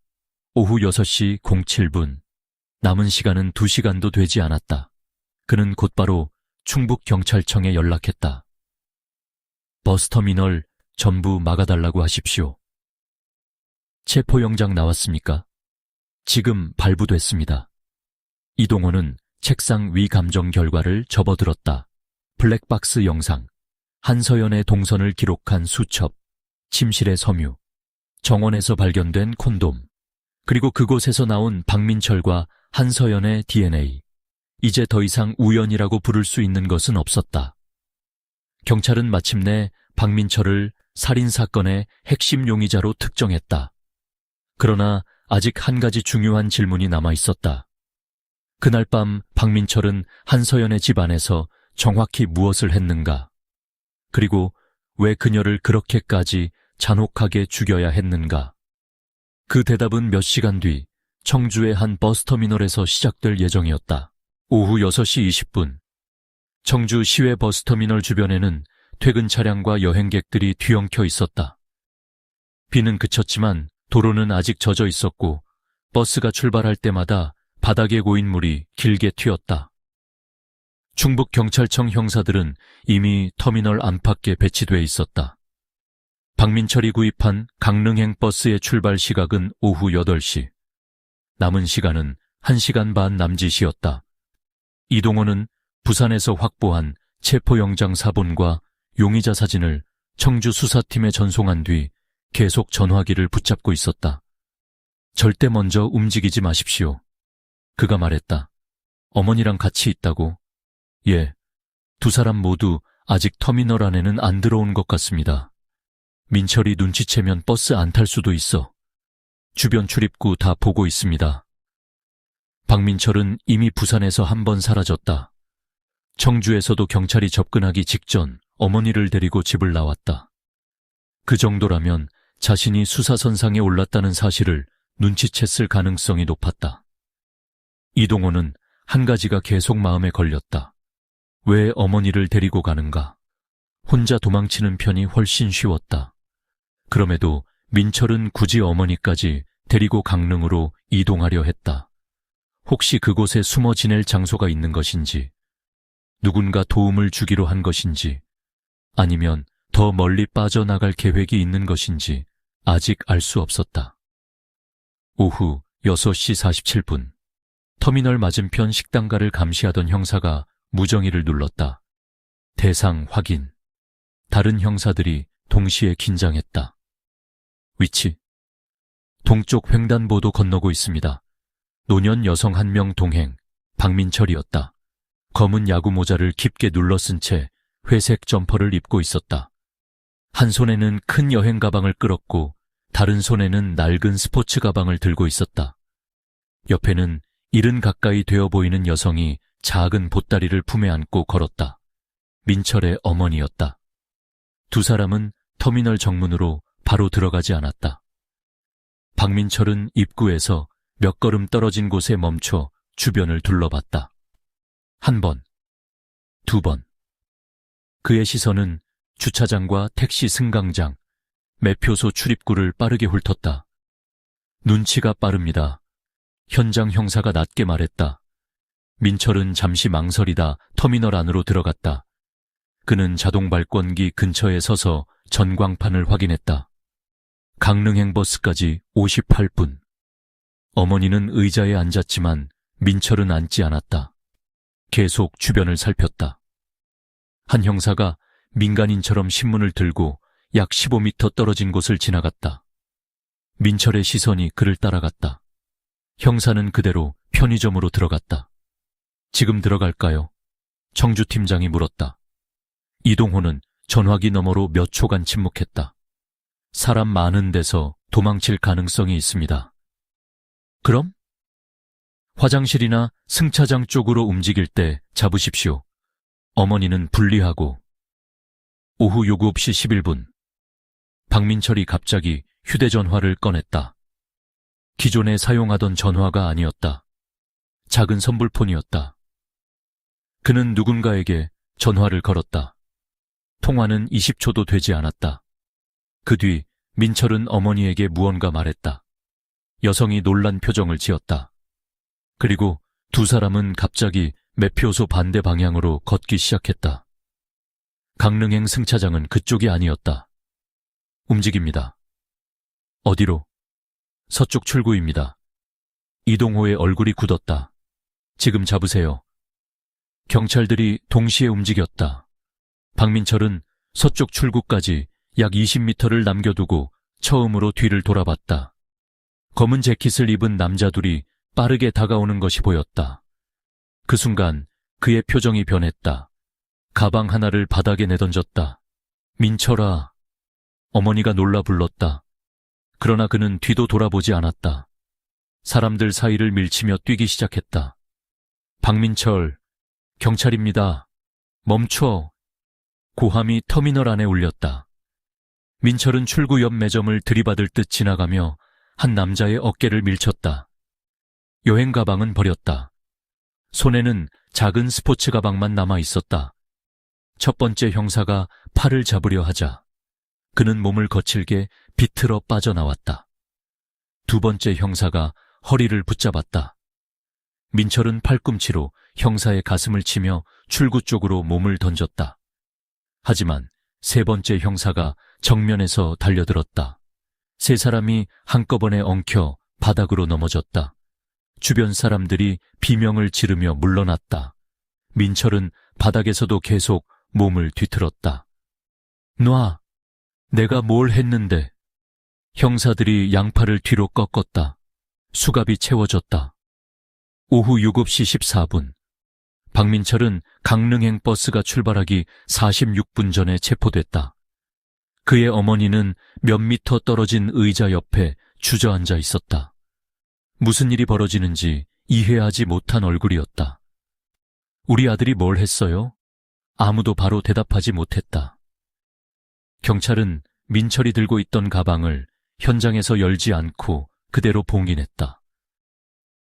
오후 6시 07분. 남은 시간은 2시간도 되지 않았다. 그는 곧바로 충북경찰청에 연락했다. 버스터미널 전부 막아달라고 하십시오. 체포영장 나왔습니까? 지금 발부됐습니다. 이동호는 책상 위 감정 결과를 접어들었다. 블랙박스 영상, 한서연의 동선을 기록한 수첩, 침실의 섬유, 정원에서 발견된 콘돔, 그리고 그곳에서 나온 박민철과 한서연의 DNA. 이제 더 이상 우연이라고 부를 수 있는 것은 없었다. 경찰은 마침내 박민철을 살인사건의 핵심 용의자로 특정했다. 그러나 아직 한 가지 중요한 질문이 남아 있었다. 그날 밤 박민철은 한서연의 집 안에서 정확히 무엇을 했는가? 그리고 왜 그녀를 그렇게까지 잔혹하게 죽여야 했는가? 그 대답은 몇 시간 뒤 청주의 한 버스터미널에서 시작될 예정이었다. 오후 6시 20분. 청주 시외 버스터미널 주변에는 퇴근 차량과 여행객들이 뒤엉켜 있었다. 비는 그쳤지만 도로는 아직 젖어 있었고 버스가 출발할 때마다 바닥에 고인 물이 길게 튀었다. 충북경찰청 형사들은 이미 터미널 안팎에 배치돼 있었다. 박민철이 구입한 강릉행 버스의 출발 시각은 오후 8시. 남은 시간은 1시간 반 남짓이었다. 이동호는 부산에서 확보한 체포영장 사본과 용의자 사진을 청주 수사팀에 전송한 뒤 계속 전화기를 붙잡고 있었다. 절대 먼저 움직이지 마십시오. 그가 말했다. 어머니랑 같이 있다고? 예, 2사람 모두 아직 터미널 안에는 안 들어온 것 같습니다. 민철이 눈치채면 버스 안 탈 수도 있어. 주변 출입구 다 보고 있습니다. 박민철은 이미 부산에서 한 번 사라졌다. 청주에서도 경찰이 접근하기 직전 어머니를 데리고 집을 나왔다. 그 정도라면 자신이 수사선상에 올랐다는 사실을 눈치챘을 가능성이 높았다. 이동호는 한 가지가 계속 마음에 걸렸다. 왜 어머니를 데리고 가는가? 혼자 도망치는 편이 훨씬 쉬웠다. 그럼에도 민철은 굳이 어머니까지 데리고 강릉으로 이동하려 했다. 혹시 그곳에 숨어 지낼 장소가 있는 것인지, 누군가 도움을 주기로 한 것인지, 아니면 더 멀리 빠져나갈 계획이 있는 것인지 아직 알 수 없었다. 오후 6시 47분. 터미널 맞은편 식당가를 감시하던 형사가 무정의를 눌렀다. 대상 확인. 다른 형사들이 동시에 긴장했다. 위치. 동쪽 횡단보도 건너고 있습니다. 노년 여성 1명 동행, 박민철이었다. 검은 야구 모자를 깊게 눌러쓴 채 회색 점퍼를 입고 있었다. 한 손에는 큰 여행 가방을 끌었고 다른 손에는 낡은 스포츠 가방을 들고 있었다. 옆에는 70 가까이 되어 보이는 여성이 작은 보따리를 품에 안고 걸었다. 민철의 어머니였다. 2사람은 터미널 정문으로 바로 들어가지 않았다. 박민철은 입구에서 몇 걸음 떨어진 곳에 멈춰 주변을 둘러봤다. 1번, 2번. 그의 시선은 주차장과 택시 승강장, 매표소 출입구를 빠르게 훑었다. 눈치가 빠릅니다. 현장 형사가 낮게 말했다. 민철은 잠시 망설이다 터미널 안으로 들어갔다. 그는 자동 발권기 근처에 서서 전광판을 확인했다. 강릉행 버스까지 58분. 어머니는 의자에 앉았지만 민철은 앉지 않았다. 계속 주변을 살폈다. 한 형사가 민간인처럼 신문을 들고 약 15m 떨어진 곳을 지나갔다. 민철의 시선이 그를 따라갔다. 형사는 그대로 편의점으로 들어갔다. 지금 들어갈까요? 청주팀장이 물었다. 이동호는 전화기 너머로 몇 초간 침묵했다. 사람 많은 데서 도망칠 가능성이 있습니다. 그럼? 화장실이나 승차장 쪽으로 움직일 때 잡으십시오. 어머니는 분리하고. 오후 7시 11분. 박민철이 갑자기 휴대전화를 꺼냈다. 기존에 사용하던 전화가 아니었다. 작은 선불폰이었다. 그는 누군가에게 전화를 걸었다. 통화는 20초도 되지 않았다. 그 뒤 민철은 어머니에게 무언가 말했다. 여성이 놀란 표정을 지었다. 그리고 두 사람은 갑자기 매표소 반대 방향으로 걷기 시작했다. 강릉행 승차장은 그쪽이 아니었다. 움직입니다. 어디로? 서쪽 출구입니다. 이동호의 얼굴이 굳었다. 지금 잡으세요. 경찰들이 동시에 움직였다. 박민철은 서쪽 출구까지 약 20m를 남겨두고 처음으로 뒤를 돌아봤다. 검은 재킷을 입은 남자 둘이 빠르게 다가오는 것이 보였다. 그 순간 그의 표정이 변했다. 가방 하나를 바닥에 내던졌다. 민철아. 어머니가 놀라 불렀다. 그러나 그는 뒤도 돌아보지 않았다. 사람들 사이를 밀치며 뛰기 시작했다. 박민철, 경찰입니다. 멈춰. 고함이 터미널 안에 울렸다. 민철은 출구 옆 매점을 들이받을 듯 지나가며 한 남자의 어깨를 밀쳤다. 여행 가방은 버렸다. 손에는 작은 스포츠 가방만 남아 있었다. 첫 번째 형사가 팔을 잡으려 하자 그는 몸을 거칠게 비틀어 빠져나왔다. 두 번째 형사가 허리를 붙잡았다. 민철은 팔꿈치로 형사의 가슴을 치며 출구 쪽으로 몸을 던졌다. 하지만 세 번째 형사가 정면에서 달려들었다. 세 사람이 한꺼번에 엉켜 바닥으로 넘어졌다. 주변 사람들이 비명을 지르며 물러났다. 민철은 바닥에서도 계속 몸을 뒤틀었다. 놔! 내가 뭘 했는데. 형사들이 양팔을 뒤로 꺾었다. 수갑이 채워졌다. 오후 7시 14분. 박민철은 강릉행 버스가 출발하기 46분 전에 체포됐다. 그의 어머니는 몇 미터 떨어진 의자 옆에 주저앉아 있었다. 무슨 일이 벌어지는지 이해하지 못한 얼굴이었다. 우리 아들이 뭘 했어요? 아무도 바로 대답하지 못했다. 경찰은 민철이 들고 있던 가방을 현장에서 열지 않고 그대로 봉인했다.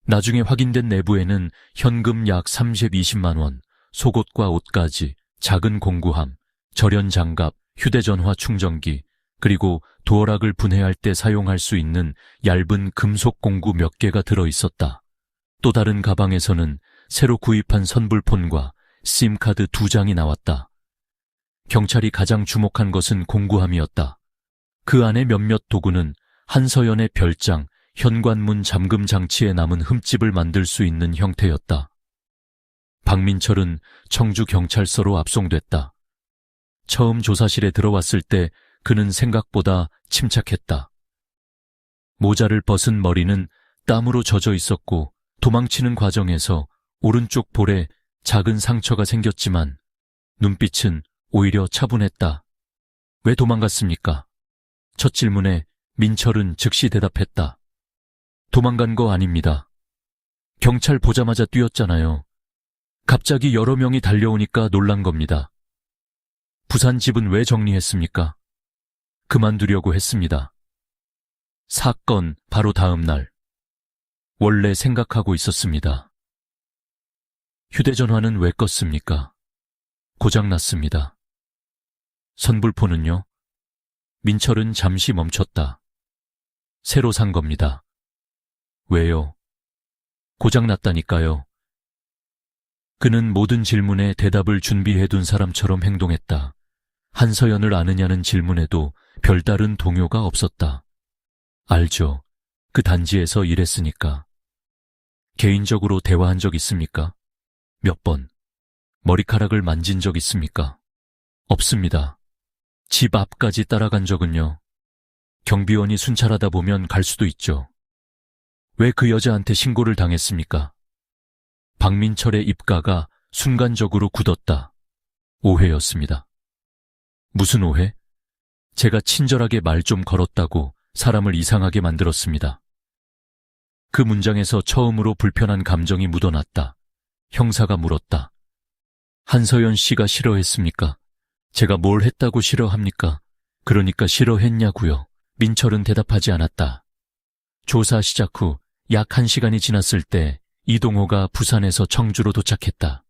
나중에 확인된 내부에는 현금 약 20만 원, 속옷과 옷까지, 작은 공구함, 절연 장갑, 휴대전화 충전기, 그리고 도어락을 분해할 때 사용할 수 있는 얇은 금속 공구 몇 개가 들어 있었다. 또 다른 가방에서는 새로 구입한 선불폰과 심카드 2장이 나왔다. 경찰이 가장 주목한 것은 공구함이었다. 그 안에 몇몇 도구는 한서연의 별장, 현관문 잠금 장치에 남은 흠집을 만들 수 있는 형태였다. 박민철은 청주경찰서로 압송됐다. 처음 조사실에 들어왔을 때 그는 생각보다 침착했다. 모자를 벗은 머리는 땀으로 젖어 있었고 도망치는 과정에서 오른쪽 볼에 작은 상처가 생겼지만 눈빛은 오히려 차분했다. 왜 도망갔습니까? 첫 질문에 민철은 즉시 대답했다. 도망간 거 아닙니다. 경찰 보자마자 뛰었잖아요. 갑자기 여러 명이 달려오니까 놀란 겁니다. 부산 집은 왜 정리했습니까? 그만두려고 했습니다. 사건 바로 다음 날. 원래 생각하고 있었습니다. 휴대전화는 왜 껐습니까? 고장났습니다. 선불폰은요? 민철은 잠시 멈췄다. 새로 산 겁니다. 왜요? 고장났다니까요. 그는 모든 질문에 대답을 준비해둔 사람처럼 행동했다. 한서연을 아느냐는 질문에도 별다른 동요가 없었다. 알죠. 그 단지에서 일했으니까. 개인적으로 대화한 적 있습니까? 몇 번. 머리카락을 만진 적 있습니까? 없습니다. 집 앞까지 따라간 적은요? 경비원이 순찰하다 보면 갈 수도 있죠. 왜 그 여자한테 신고를 당했습니까? 박민철의 입가가 순간적으로 굳었다. 오해였습니다. 무슨 오해? 제가 친절하게 말 좀 걸었다고 사람을 이상하게 만들었습니다. 그 문장에서 처음으로 불편한 감정이 묻어났다. 형사가 물었다. 한서연 씨가 싫어했습니까? 제가 뭘 했다고 싫어합니까? 그러니까 싫어했냐고요. 민철은 대답하지 않았다. 조사 시작 후 약 1시간이 지났을 때 이동호가 부산에서 청주로 도착했다.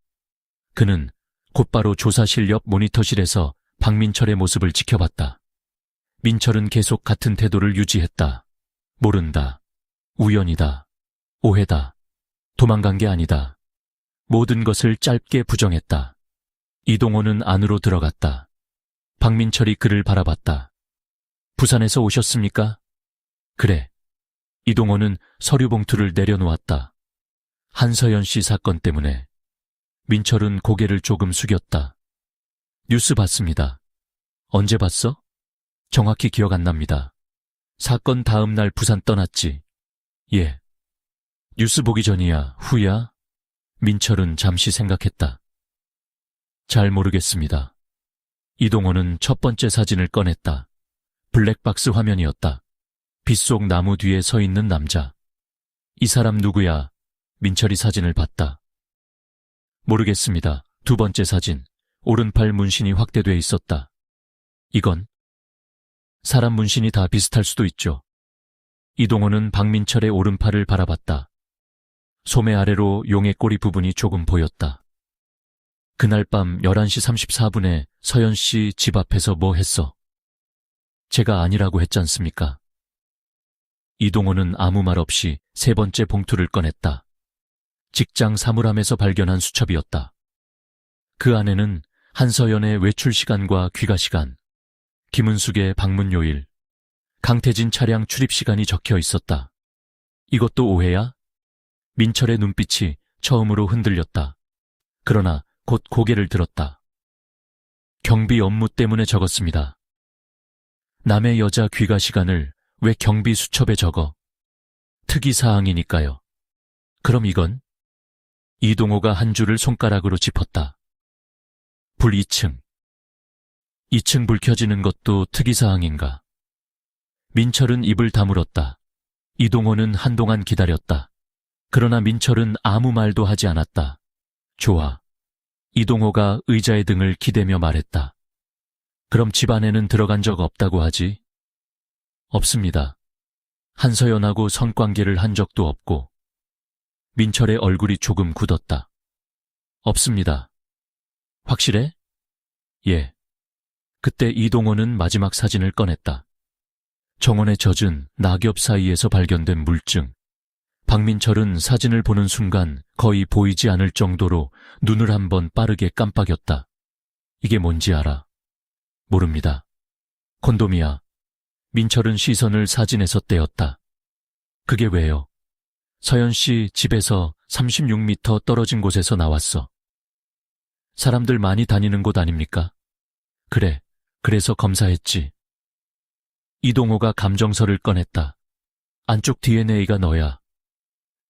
그는 곧바로 조사실 옆 모니터실에서 박민철의 모습을 지켜봤다. 민철은 계속 같은 태도를 유지했다. 모른다. 우연이다. 오해다. 도망간 게 아니다. 모든 것을 짧게 부정했다. 이동호는 안으로 들어갔다. 박민철이 그를 바라봤다. 부산에서 오셨습니까? 그래. 이동호는 서류 봉투를 내려놓았다. 한서연 씨 사건 때문에. 민철은 고개를 조금 숙였다. 뉴스 봤습니다. 언제 봤어? 정확히 기억 안 납니다. 사건 다음 날 부산 떠났지. 예. 뉴스 보기 전이야, 후야? 민철은 잠시 생각했다. 잘 모르겠습니다. 이동호는 첫 번째 사진을 꺼냈다. 블랙박스 화면이었다. 빗속 나무 뒤에 서 있는 남자. 이 사람 누구야? 민철이 사진을 봤다. 모르겠습니다. 두 번째 사진. 오른팔 문신이 확대돼 있었다. 이건? 사람 문신이 다 비슷할 수도 있죠. 이동호는 박민철의 오른팔을 바라봤다. 소매 아래로 용의 꼬리 부분이 조금 보였다. 그날 밤 11시 34분에 서연 씨 집 앞에서 뭐 했어? 제가 아니라고 했지 않습니까? 이동호는 아무 말 없이 세 번째 봉투를 꺼냈다. 직장 사물함에서 발견한 수첩이었다. 그 안에는 한서연의 외출 시간과 귀가 시간, 김은숙의 방문 요일, 강태진 차량 출입 시간이 적혀 있었다. 이것도 오해야? 민철의 눈빛이 처음으로 흔들렸다. 그러나 곧 고개를 들었다. 경비 업무 때문에 적었습니다. 남의 여자 귀가 시간을 왜 경비 수첩에 적어? 특이사항이니까요. 그럼 이건? 이동호가 한 줄을 손가락으로 짚었다. 불 2층. 2층 불 켜지는 것도 특이사항인가? 민철은 입을 다물었다. 이동호는 한동안 기다렸다. 그러나 민철은 아무 말도 하지 않았다. 좋아. 이동호가 의자의 등을 기대며 말했다. 그럼 집 안에는 들어간 적 없다고 하지? 없습니다. 한서연하고 성관계를 한 적도 없고. 민철의 얼굴이 조금 굳었다. 없습니다. 확실해? 예. 그때 이동호는 마지막 사진을 꺼냈다. 정원에 젖은 낙엽 사이에서 발견된 물증. 박민철은 사진을 보는 순간 거의 보이지 않을 정도로 눈을 한번 빠르게 깜빡였다. 이게 뭔지 알아? 모릅니다. 콘돔이야. 민철은 시선을 사진에서 떼었다. 그게 왜요? 서연 씨 집에서 36m 떨어진 곳에서 나왔어. 사람들 많이 다니는 곳 아닙니까? 그래, 그래서 검사했지. 이동호가 감정서를 꺼냈다. 안쪽 DNA가 너야.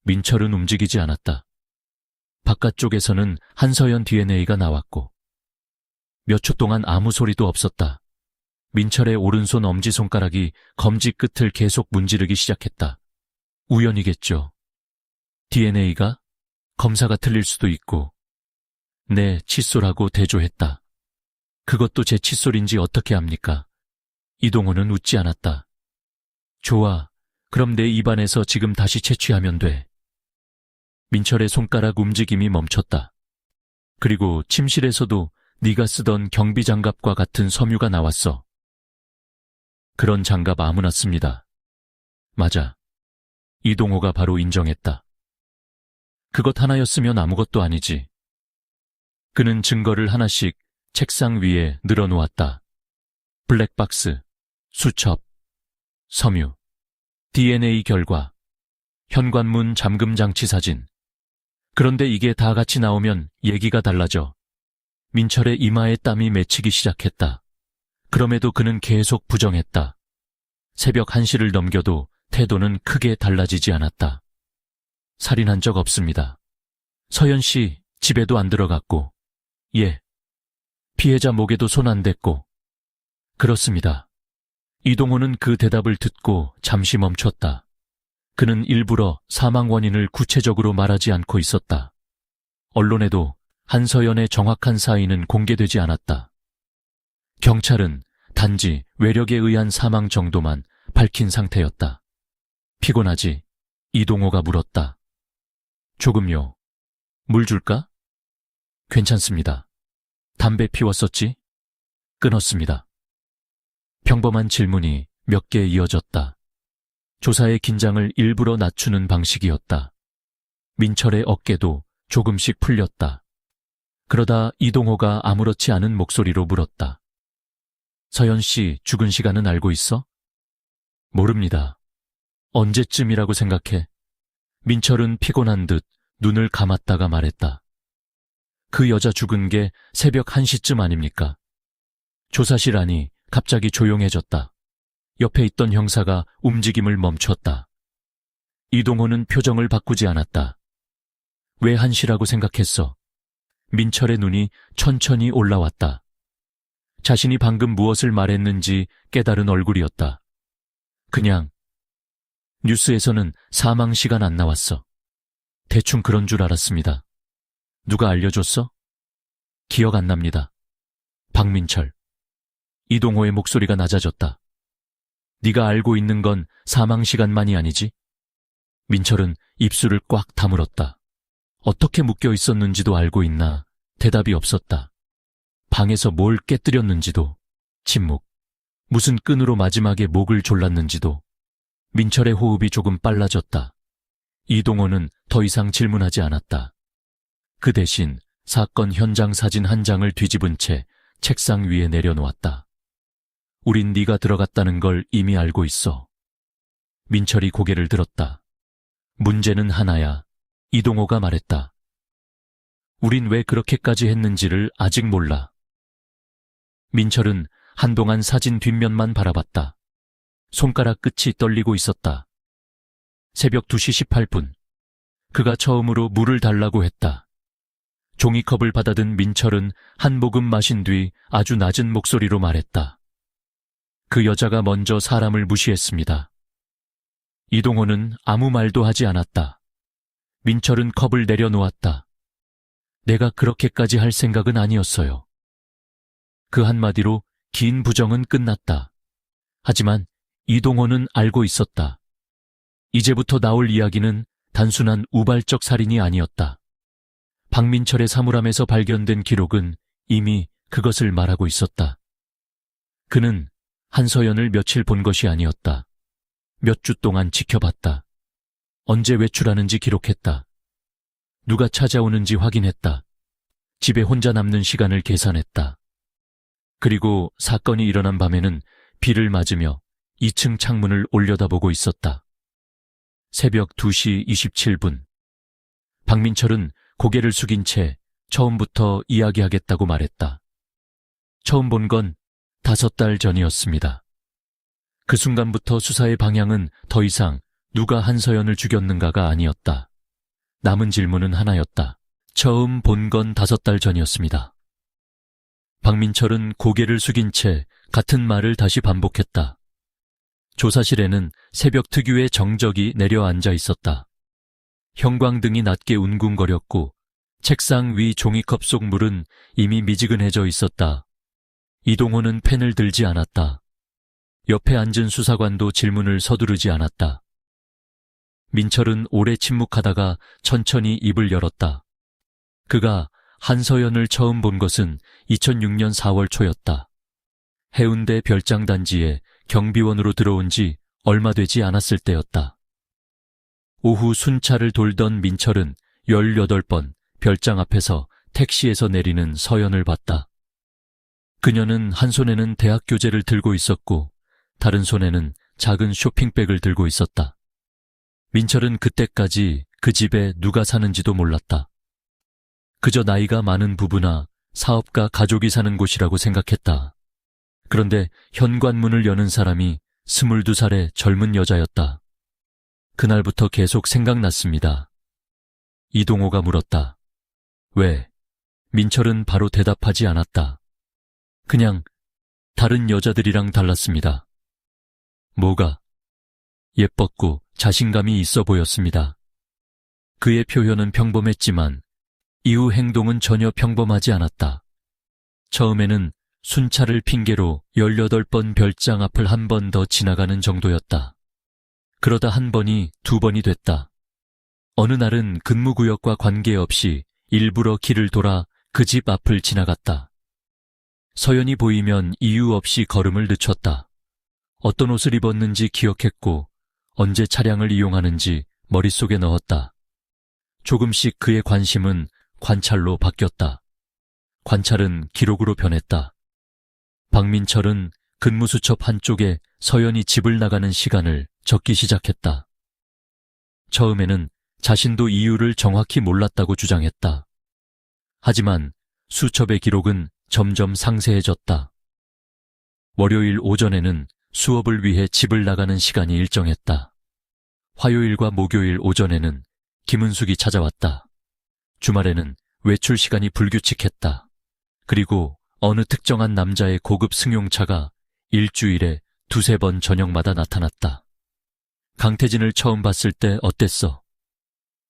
민철은 움직이지 않았다. 바깥쪽에서는 한서연 DNA가 나왔고. 몇 초 동안 아무 소리도 없었다. 민철의 오른손 엄지손가락이 검지 끝을 계속 문지르기 시작했다. 우연이겠죠. DNA가? 검사가 틀릴 수도 있고. 네, 칫솔하고 대조했다. 그것도 제 칫솔인지 어떻게 압니까? 이동호는 웃지 않았다. 좋아. 그럼 내 입안에서 지금 다시 채취하면 돼. 민철의 손가락 움직임이 멈췄다. 그리고 침실에서도 네가 쓰던 경비장갑과 같은 섬유가 나왔어. 그런 장갑 아무나 씁니다. 맞아. 이동호가 바로 인정했다. 그것 하나였으면 아무것도 아니지. 그는 증거를 하나씩 책상 위에 늘어놓았다. 블랙박스, 수첩, 섬유, DNA 결과, 현관문 잠금 장치 사진. 그런데 이게 다 같이 나오면 얘기가 달라져. 민철의 이마에 땀이 맺히기 시작했다. 그럼에도 그는 계속 부정했다. 새벽 1시를 넘겨도 태도는 크게 달라지지 않았다. 살인한 적 없습니다. 서연 씨 집에도 안 들어갔고, 예. 피해자 목에도 손 안 댔고. 그렇습니다. 이동호는 그 대답을 듣고 잠시 멈췄다. 그는 일부러 사망 원인을 구체적으로 말하지 않고 있었다. 언론에도 한서연의 정확한 사인은 공개되지 않았다. 경찰은 단지 외력에 의한 사망 정도만 밝힌 상태였다. 피곤하지? 이동호가 물었다. 조금요. 물 줄까? 괜찮습니다. 담배 피웠었지? 끊었습니다. 평범한 질문이 몇 개 이어졌다. 조사의 긴장을 일부러 낮추는 방식이었다. 민철의 어깨도 조금씩 풀렸다. 그러다 이동호가 아무렇지 않은 목소리로 물었다. 서연 씨 죽은 시간은 알고 있어? 모릅니다. 언제쯤이라고 생각해? 민철은 피곤한 듯 눈을 감았다가 말했다. 그 여자 죽은 게 새벽 1시쯤 아닙니까? 조사실 안이 갑자기 조용해졌다. 옆에 있던 형사가 움직임을 멈췄다. 이동호는 표정을 바꾸지 않았다. 왜 1시라고 생각했어? 민철의 눈이 천천히 올라왔다. 자신이 방금 무엇을 말했는지 깨달은 얼굴이었다. 그냥 뉴스에서는 사망 시간 안 나왔어. 대충 그런 줄 알았습니다. 누가 알려줬어? 기억 안 납니다. 박민철. 이동호의 목소리가 낮아졌다. 네가 알고 있는 건 사망 시간만이 아니지? 민철은 입술을 꽉 다물었다. 어떻게 묶여 있었는지도 알고 있나? 대답이 없었다. 방에서 뭘 깨뜨렸는지도, 침묵. 무슨 끈으로 마지막에 목을 졸랐는지도. 민철의 호흡이 조금 빨라졌다. 이동호는 더 이상 질문하지 않았다. 그 대신 사건 현장 사진 한 장을 뒤집은 채 책상 위에 내려놓았다. 우린 네가 들어갔다는 걸 이미 알고 있어. 민철이 고개를 들었다. 문제는 하나야. 이동호가 말했다. 우린 왜 그렇게까지 했는지를 아직 몰라. 민철은 한동안 사진 뒷면만 바라봤다. 손가락 끝이 떨리고 있었다. 새벽 2시 18분. 그가 처음으로 물을 달라고 했다. 종이컵을 받아든 민철은 한 모금 마신 뒤 아주 낮은 목소리로 말했다. 그 여자가 먼저 사람을 무시했습니다. 이동호는 아무 말도 하지 않았다. 민철은 컵을 내려놓았다. 내가 그렇게까지 할 생각은 아니었어요. 그 한마디로 긴 부정은 끝났다. 하지만 이동호는 알고 있었다. 이제부터 나올 이야기는 단순한 우발적 살인이 아니었다. 박민철의 사물함에서 발견된 기록은 이미 그것을 말하고 있었다. 그는 한서연을 며칠 본 것이 아니었다. 몇 주 동안 지켜봤다. 언제 외출하는지 기록했다. 누가 찾아오는지 확인했다. 집에 혼자 남는 시간을 계산했다. 그리고 사건이 일어난 밤에는 비를 맞으며 2층 창문을 올려다보고 있었다. 새벽 2시 27분. 박민철은 고개를 숙인 채 처음부터 이야기하겠다고 말했다. 처음 본 건 5달 전이었습니다. 그 순간부터 수사의 방향은 더 이상 누가 한서연을 죽였는가가 아니었다. 남은 질문은 하나였다. 처음 본 건 5달 전이었습니다. 박민철은 고개를 숙인 채 같은 말을 다시 반복했다. 조사실에는 새벽 특유의 정적이 내려앉아 있었다. 형광등이 낮게 웅궁거렸고 책상 위 종이컵 속 물은 이미 미지근해져 있었다. 이동호는 펜을 들지 않았다. 옆에 앉은 수사관도 질문을 서두르지 않았다. 민철은 오래 침묵하다가 천천히 입을 열었다. 그가 한서연을 처음 본 것은 2006년 4월 초였다. 해운대 별장단지에 경비원으로 들어온 지 얼마 되지 않았을 때였다. 오후 순찰을 돌던 민철은 18번 별장 앞에서 택시에서 내리는 서연을 봤다. 그녀는 한 손에는 대학 교재를 들고 있었고 다른 손에는 작은 쇼핑백을 들고 있었다. 민철은 그때까지 그 집에 누가 사는지도 몰랐다. 그저 나이가 많은 부부나 사업가 가족이 사는 곳이라고 생각했다. 그런데 현관문을 여는 사람이 22살의 젊은 여자였다. 그날부터 계속 생각났습니다. 이동호가 물었다. 왜? 민철은 바로 대답하지 않았다. 그냥 다른 여자들이랑 달랐습니다. 뭐가? 예뻤고 자신감이 있어 보였습니다. 그의 표현은 평범했지만 이후 행동은 전혀 평범하지 않았다. 처음에는 순찰을 핑계로 18번 별장 앞을 한 번 더 지나가는 정도였다. 그러다 한 번이 2번이 됐다. 어느 날은 근무구역과 관계없이 일부러 길을 돌아 그 집 앞을 지나갔다. 서연이 보이면 이유 없이 걸음을 늦췄다. 어떤 옷을 입었는지 기억했고 언제 차량을 이용하는지 머릿속에 넣었다. 조금씩 그의 관심은 관찰로 바뀌었다. 관찰은 기록으로 변했다. 박민철은 근무수첩 한쪽에 서연이 집을 나가는 시간을 적기 시작했다. 처음에는 자신도 이유를 정확히 몰랐다고 주장했다. 하지만 수첩의 기록은 점점 상세해졌다. 월요일 오전에는 수업을 위해 집을 나가는 시간이 일정했다. 화요일과 목요일 오전에는 김은숙이 찾아왔다. 주말에는 외출 시간이 불규칙했다. 그리고 어느 특정한 남자의 고급 승용차가 일주일에 2-3번 저녁마다 나타났다. 강태진을 처음 봤을 때 어땠어?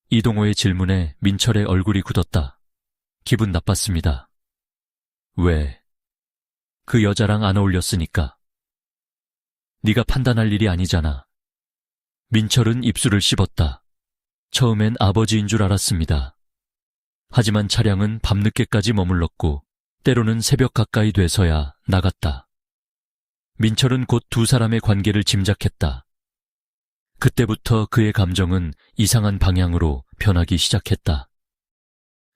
이동호의 질문에 민철의 얼굴이 굳었다. 기분 나빴습니다. 왜? 그 여자랑 안 어울렸으니까. 네가 판단할 일이 아니잖아. 민철은 입술을 씹었다. 처음엔 아버지인 줄 알았습니다. 하지만 차량은 밤늦게까지 머물렀고 때로는 새벽 가까이 돼서야 나갔다. 민철은 곧 2사람의 관계를 짐작했다. 그때부터 그의 감정은 이상한 방향으로 변하기 시작했다.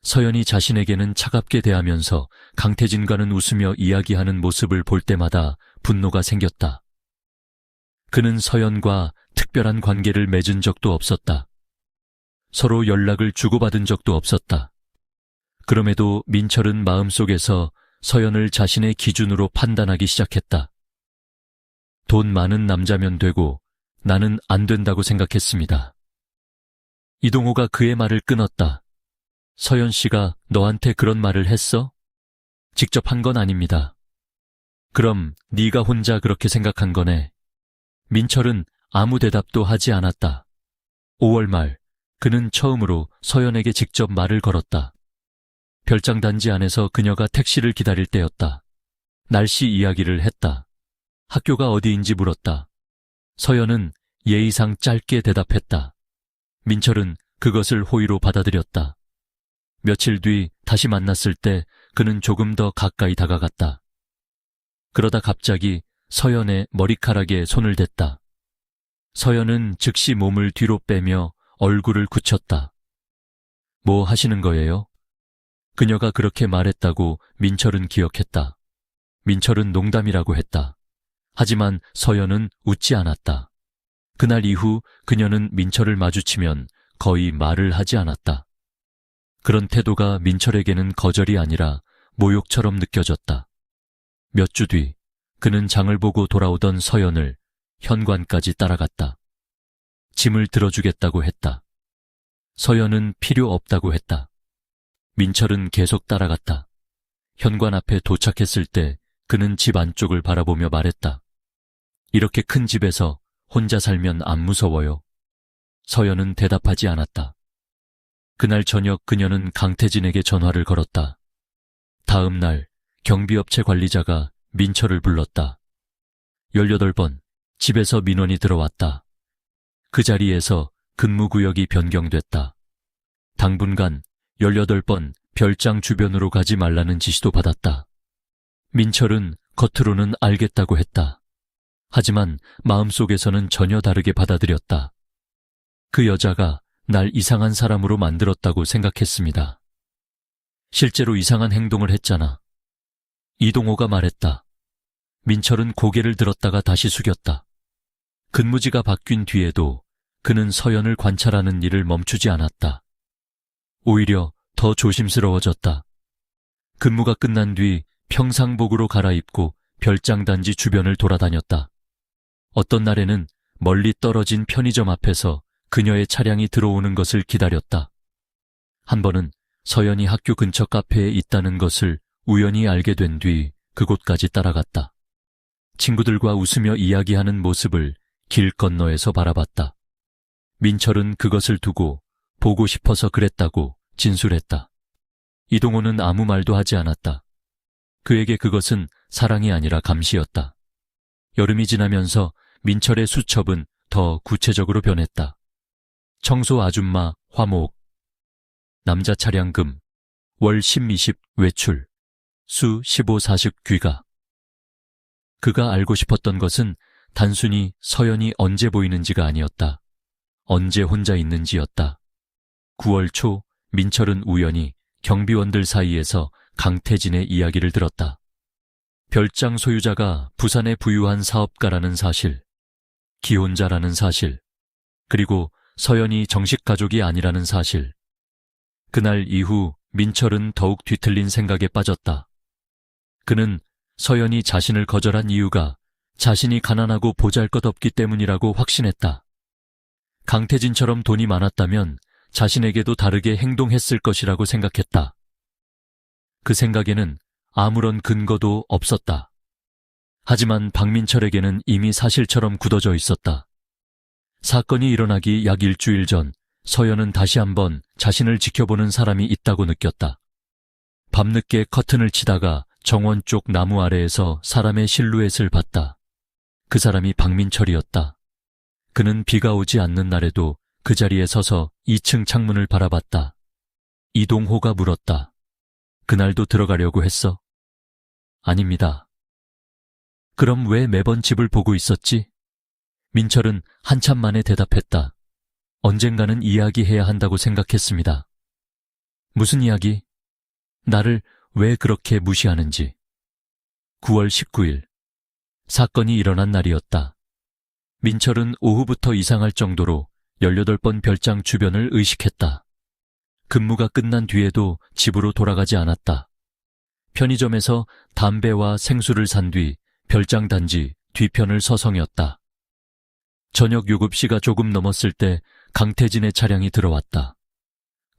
서연이 자신에게는 차갑게 대하면서 강태진과는 웃으며 이야기하는 모습을 볼 때마다 분노가 생겼다. 그는 서연과 특별한 관계를 맺은 적도 없었다. 서로 연락을 주고받은 적도 없었다. 그럼에도 민철은 마음속에서 서연을 자신의 기준으로 판단하기 시작했다. 돈 많은 남자면 되고 나는 안 된다고 생각했습니다. 이동호가 그의 말을 끊었다. 서연 씨가 너한테 그런 말을 했어? 직접 한 건 아닙니다. 그럼 네가 혼자 그렇게 생각한 거네. 민철은 아무 대답도 하지 않았다. 5월 말 그는 처음으로 서연에게 직접 말을 걸었다. 별장 단지 안에서 그녀가 택시를 기다릴 때였다. 날씨 이야기를 했다. 학교가 어디인지 물었다. 서연은 예의상 짧게 대답했다. 민철은 그것을 호의로 받아들였다. 며칠 뒤 다시 만났을 때 그는 조금 더 가까이 다가갔다. 그러다 갑자기 서연의 머리카락에 손을 댔다. 서연은 즉시 몸을 뒤로 빼며 얼굴을 굳혔다. 뭐 하시는 거예요? 그녀가 그렇게 말했다고 민철은 기억했다. 민철은 농담이라고 했다. 하지만 서연은 웃지 않았다. 그날 이후 그녀는 민철을 마주치면 거의 말을 하지 않았다. 그런 태도가 민철에게는 거절이 아니라 모욕처럼 느껴졌다. 몇 주 뒤 그는 장을 보고 돌아오던 서연을 현관까지 따라갔다. 짐을 들어주겠다고 했다. 서연은 필요 없다고 했다. 민철은 계속 따라갔다. 현관 앞에 도착했을 때 그는 집 안쪽을 바라보며 말했다. 이렇게 큰 집에서 혼자 살면 안 무서워요? 서연은 대답하지 않았다. 그날 저녁 그녀는 강태진에게 전화를 걸었다. 다음 날 경비업체 관리자가 민철을 불렀다. 18번 집에서 민원이 들어왔다. 그 자리에서 근무구역이 변경됐다. 당분간 18번 별장 주변으로 가지 말라는 지시도 받았다. 민철은 겉으로는 알겠다고 했다. 하지만 마음속에서는 전혀 다르게 받아들였다. 그 여자가 날 이상한 사람으로 만들었다고 생각했습니다. 실제로 이상한 행동을 했잖아. 이동호가 말했다. 민철은 고개를 들었다가 다시 숙였다. 근무지가 바뀐 뒤에도 그는 서연을 관찰하는 일을 멈추지 않았다. 오히려 더 조심스러워졌다. 근무가 끝난 뒤 평상복으로 갈아입고 별장단지 주변을 돌아다녔다. 어떤 날에는 멀리 떨어진 편의점 앞에서 그녀의 차량이 들어오는 것을 기다렸다. 한 번은 서연이 학교 근처 카페에 있다는 것을 우연히 알게 된 뒤 그곳까지 따라갔다. 친구들과 웃으며 이야기하는 모습을 길 건너에서 바라봤다. 민철은 그것을 두고 보고 싶어서 그랬다고 진술했다. 이동호는 아무 말도 하지 않았다. 그에게 그것은 사랑이 아니라 감시였다. 여름이 지나면서 민철의 수첩은 더 구체적으로 변했다. 청소 아줌마 화목, 남자 차량 금, 월 10-20 외출, 수 15-40 귀가. 그가 알고 싶었던 것은 단순히 서연이 언제 보이는지가 아니었다. 언제 혼자 있는지였다. 9월 초 민철은 우연히 경비원들 사이에서 강태진의 이야기를 들었다. 별장 소유자가 부산에 부유한 사업가라는 사실, 기혼자라는 사실, 그리고 서연이 정식 가족이 아니라는 사실. 그날 이후 민철은 더욱 뒤틀린 생각에 빠졌다. 그는 서연이 자신을 거절한 이유가 자신이 가난하고 보잘것없기 때문이라고 확신했다. 강태진처럼 돈이 많았다면 자신에게도 다르게 행동했을 것이라고 생각했다. 그 생각에는 아무런 근거도 없었다. 하지만 박민철에게는 이미 사실처럼 굳어져 있었다. 사건이 일어나기 약 일주일 전 서연은 다시 한번 자신을 지켜보는 사람이 있다고 느꼈다. 밤늦게 커튼을 치다가 정원 쪽 나무 아래에서 사람의 실루엣을 봤다. 그 사람이 박민철이었다. 그는 비가 오지 않는 날에도 그 자리에 서서 2층 창문을 바라봤다. 이동호가 물었다. 그날도 들어가려고 했어? 아닙니다. 그럼 왜 매번 집을 보고 있었지? 민철은 한참 만에 대답했다. 언젠가는 이야기해야 한다고 생각했습니다. 무슨 이야기? 나를 왜 그렇게 무시하는지. 9월 19일. 사건이 일어난 날이었다. 민철은 오후부터 이상할 정도로 18번 별장 주변을 의식했다. 근무가 끝난 뒤에도 집으로 돌아가지 않았다. 편의점에서 담배와 생수를 산 뒤 별장 단지 뒤편을 서성였다. 저녁 요급시가 조금 넘었을 때 강태진의 차량이 들어왔다.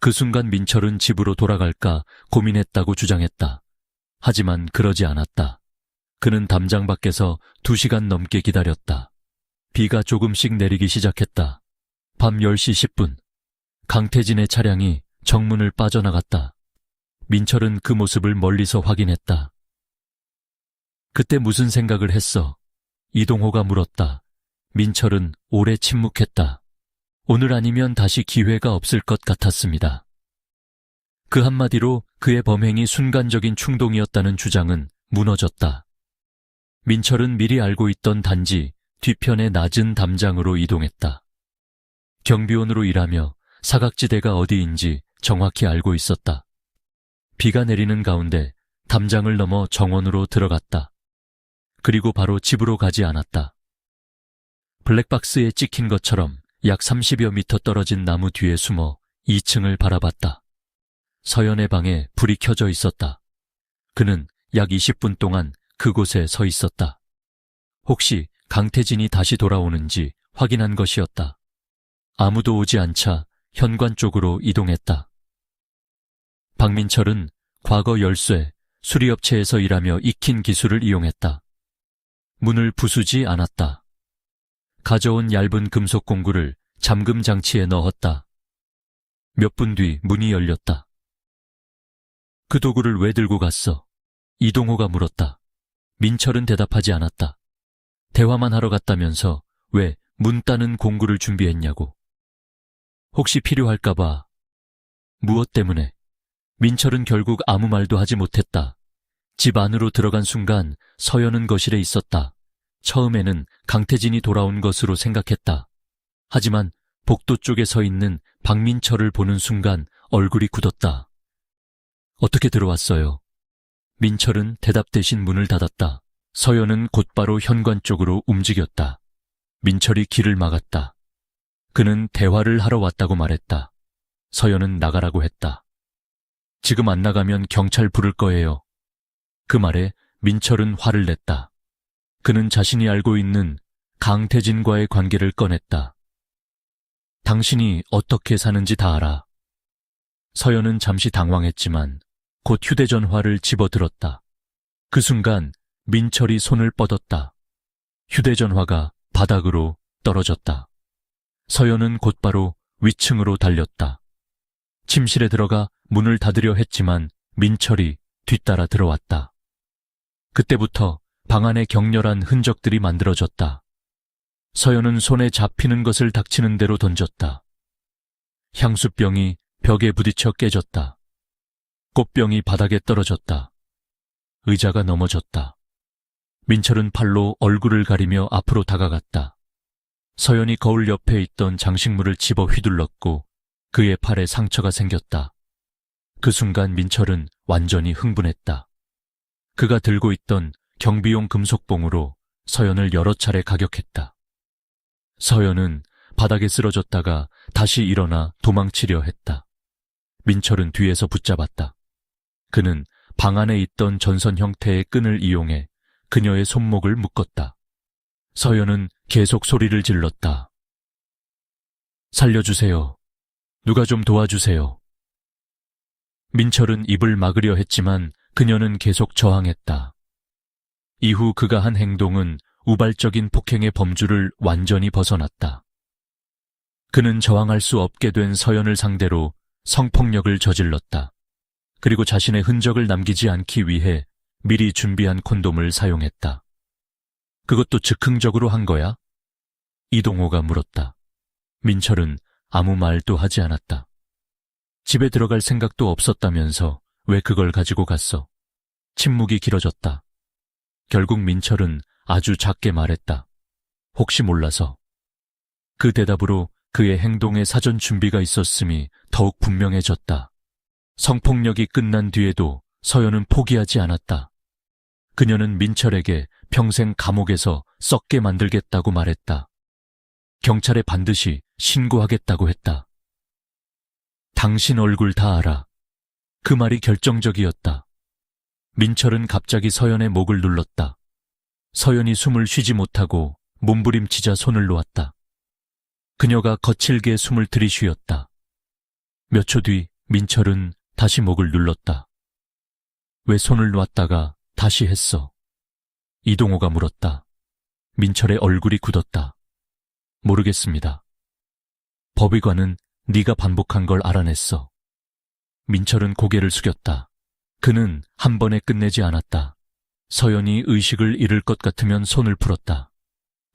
그 순간 민철은 집으로 돌아갈까 고민했다고 주장했다. 하지만 그러지 않았다. 그는 담장 밖에서 2시간 넘게 기다렸다. 비가 조금씩 내리기 시작했다. 밤 10시 10분. 강태진의 차량이 정문을 빠져나갔다. 민철은 그 모습을 멀리서 확인했다. 그때 무슨 생각을 했어? 이동호가 물었다. 민철은 오래 침묵했다. 오늘 아니면 다시 기회가 없을 것 같았습니다. 그 한마디로 그의 범행이 순간적인 충동이었다는 주장은 무너졌다. 민철은 미리 알고 있던 단지 뒤편의 낮은 담장으로 이동했다. 경비원으로 일하며 사각지대가 어디인지 정확히 알고 있었다. 비가 내리는 가운데 담장을 넘어 정원으로 들어갔다. 그리고 바로 집으로 가지 않았다. 블랙박스에 찍힌 것처럼 약 30여 미터 떨어진 나무 뒤에 숨어 2층을 바라봤다. 서연의 방에 불이 켜져 있었다. 그는 약 20분 동안 그곳에 서 있었다. 혹시 강태진이 다시 돌아오는지 확인한 것이었다. 아무도 오지 않자 현관 쪽으로 이동했다. 박민철은 과거 열쇠, 수리업체에서 일하며 익힌 기술을 이용했다. 문을 부수지 않았다. 가져온 얇은 금속 공구를 잠금 장치에 넣었다. 몇 분 뒤 문이 열렸다. 그 도구를 왜 들고 갔어? 이동호가 물었다. 민철은 대답하지 않았다. 대화만 하러 갔다면서 왜 문 따는 공구를 준비했냐고. 혹시 필요할까봐. 무엇 때문에? 민철은 결국 아무 말도 하지 못했다. 집 안으로 들어간 순간 서연은 거실에 있었다. 처음에는 강태진이 돌아온 것으로 생각했다. 하지만 복도 쪽에 서 있는 박민철을 보는 순간 얼굴이 굳었다. 어떻게 들어왔어요? 민철은 대답 대신 문을 닫았다. 서연은 곧바로 현관 쪽으로 움직였다. 민철이 길을 막았다. 그는 대화를 하러 왔다고 말했다. 서연은 나가라고 했다. 지금 안 나가면 경찰 부를 거예요. 그 말에 민철은 화를 냈다. 그는 자신이 알고 있는 강태진과의 관계를 꺼냈다. 당신이 어떻게 사는지 다 알아. 서연은 잠시 당황했지만 곧 휴대전화를 집어들었다. 그 순간 민철이 손을 뻗었다. 휴대전화가 바닥으로 떨어졌다. 서연은 곧바로 위층으로 달렸다. 침실에 들어가 문을 닫으려 했지만 민철이 뒤따라 들어왔다. 그때부터 방 안에 격렬한 흔적들이 만들어졌다. 서연은 손에 잡히는 것을 닥치는 대로 던졌다. 향수병이 벽에 부딪혀 깨졌다. 꽃병이 바닥에 떨어졌다. 의자가 넘어졌다. 민철은 팔로 얼굴을 가리며 앞으로 다가갔다. 서연이 거울 옆에 있던 장식물을 집어 휘둘렀고 그의 팔에 상처가 생겼다. 그 순간 민철은 완전히 흥분했다. 그가 들고 있던 경비용 금속봉으로 서연을 여러 차례 가격했다. 서연은 바닥에 쓰러졌다가 다시 일어나 도망치려 했다. 민철은 뒤에서 붙잡았다. 그는 방 안에 있던 전선 형태의 끈을 이용해 그녀의 손목을 묶었다. 서연은 계속 소리를 질렀다. 살려주세요. 누가 좀 도와주세요. 민철은 입을 막으려 했지만 그녀는 계속 저항했다. 이후 그가 한 행동은 우발적인 폭행의 범주를 완전히 벗어났다. 그는 저항할 수 없게 된 서연을 상대로 성폭력을 저질렀다. 그리고 자신의 흔적을 남기지 않기 위해 미리 준비한 콘돔을 사용했다. 그것도 즉흥적으로 한 거야? 이동호가 물었다. 민철은 아무 말도 하지 않았다. 집에 들어갈 생각도 없었다면서 왜 그걸 가지고 갔어? 침묵이 길어졌다. 결국 민철은 아주 작게 말했다. 혹시 몰라서. 그 대답으로 그의 행동에 사전 준비가 있었음이 더욱 분명해졌다. 성폭력이 끝난 뒤에도 서연은 포기하지 않았다. 그녀는 민철에게 평생 감옥에서 썩게 만들겠다고 말했다. 경찰에 반드시 신고하겠다고 했다. 당신 얼굴 다 알아. 그 말이 결정적이었다. 민철은 갑자기 서연의 목을 눌렀다. 서연이 숨을 쉬지 못하고 몸부림치자 손을 놓았다. 그녀가 거칠게 숨을 들이쉬었다. 몇 초 뒤 민철은 다시 목을 눌렀다. 왜 손을 놨다가 다시 했어? 이동호가 물었다. 민철의 얼굴이 굳었다. 모르겠습니다. 법의관은 네가 반복한 걸 알아냈어. 민철은 고개를 숙였다. 그는 한 번에 끝내지 않았다. 서연이 의식을 잃을 것 같으면 손을 풀었다.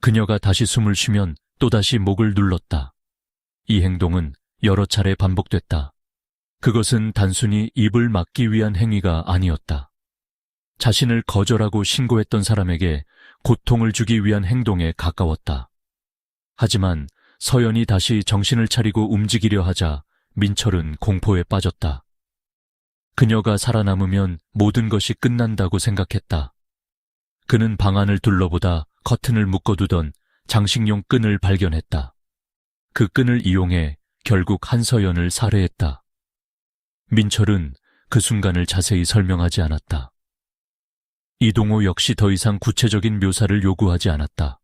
그녀가 다시 숨을 쉬면 또다시 목을 눌렀다. 이 행동은 여러 차례 반복됐다. 그것은 단순히 입을 막기 위한 행위가 아니었다. 자신을 거절하고 신고했던 사람에게 고통을 주기 위한 행동에 가까웠다. 하지만 서연이 다시 정신을 차리고 움직이려 하자 민철은 공포에 빠졌다. 그녀가 살아남으면 모든 것이 끝난다고 생각했다. 그는 방 안을 둘러보다 커튼을 묶어두던 장식용 끈을 발견했다. 그 끈을 이용해 결국 한서연을 살해했다. 민철은 그 순간을 자세히 설명하지 않았다. 이동호 역시 더 이상 구체적인 묘사를 요구하지 않았다.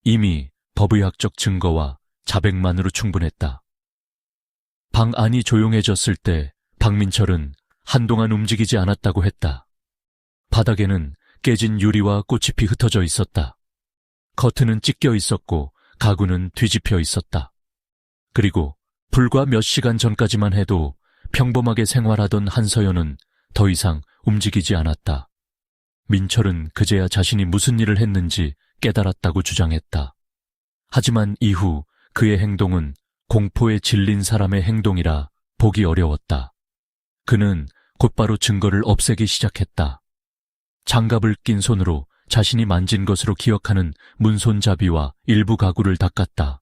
이미 법의학적 증거와 자백만으로 충분했다. 방 안이 조용해졌을 때 박민철은 한동안 움직이지 않았다고 했다. 바닥에는 깨진 유리와 꽃잎이 흩어져 있었다. 커튼은 찢겨 있었고 가구는 뒤집혀 있었다. 그리고 불과 몇 시간 전까지만 해도 평범하게 생활하던 한서연은 더 이상 움직이지 않았다. 민철은 그제야 자신이 무슨 일을 했는지 깨달았다고 주장했다. 하지만 이후 그의 행동은 공포에 질린 사람의 행동이라 보기 어려웠다. 그는 곧바로 증거를 없애기 시작했다. 장갑을 낀 손으로 자신이 만진 것으로 기억하는 문손잡이와 일부 가구를 닦았다.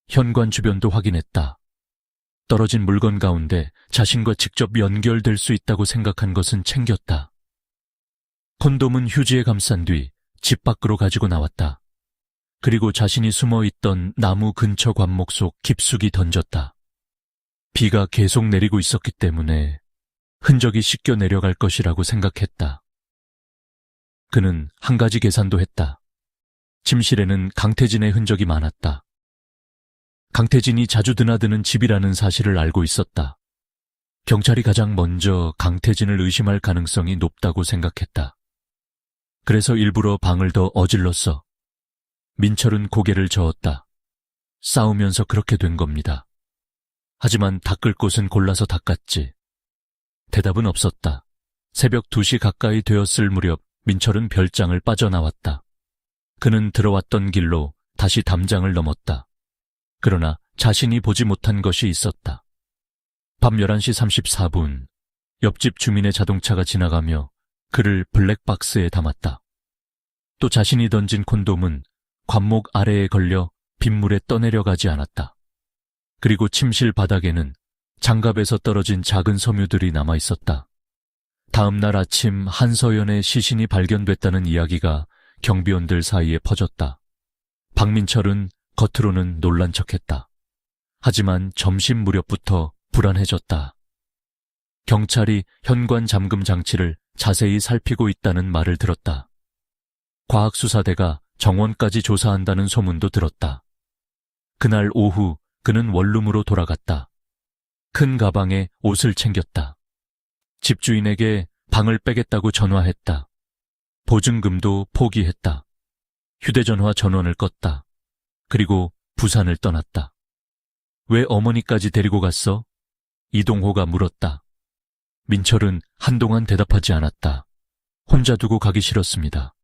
현관 주변도 확인했다. 떨어진 물건 가운데 자신과 직접 연결될 수 있다고 생각한 것은 챙겼다. 콘돔은 휴지에 감싼 뒤 집 밖으로 가지고 나왔다. 그리고 자신이 숨어 있던 나무 근처 관목 속 깊숙이 던졌다. 비가 계속 내리고 있었기 때문에 흔적이 씻겨 내려갈 것이라고 생각했다. 그는 한 가지 계산도 했다. 침실에는 강태진의 흔적이 많았다. 강태진이 자주 드나드는 집이라는 사실을 알고 있었다. 경찰이 가장 먼저 강태진을 의심할 가능성이 높다고 생각했다. 그래서 일부러 방을 더 어질렀어. 민철은 고개를 저었다. 싸우면서 그렇게 된 겁니다. 하지만 닦을 곳은 골라서 닦았지. 대답은 없었다. 새벽 2시 가까이 되었을 무렵 민철은 별장을 빠져나왔다. 그는 들어왔던 길로 다시 담장을 넘었다. 그러나 자신이 보지 못한 것이 있었다. 밤 11시 34분, 옆집 주민의 자동차가 지나가며 그를 블랙박스에 담았다. 또 자신이 던진 콘돔은 관목 아래에 걸려 빗물에 떠내려가지 않았다. 그리고 침실 바닥에는 장갑에서 떨어진 작은 섬유들이 남아있었다. 다음 날 아침 한서연의 시신이 발견됐다는 이야기가 경비원들 사이에 퍼졌다. 박민철은 겉으로는 놀란 척했다. 하지만 점심 무렵부터 불안해졌다. 경찰이 현관 잠금 장치를 자세히 살피고 있다는 말을 들었다. 과학수사대가 정원까지 조사한다는 소문도 들었다. 그날 오후 그는 원룸으로 돌아갔다. 큰 가방에 옷을 챙겼다. 집주인에게 방을 빼겠다고 전화했다. 보증금도 포기했다. 휴대전화 전원을 껐다. 그리고 부산을 떠났다. 왜 어머니까지 데리고 갔어? 이동호가 물었다. 민철은 한동안 대답하지 않았다. 혼자 두고 가기 싫었습니다.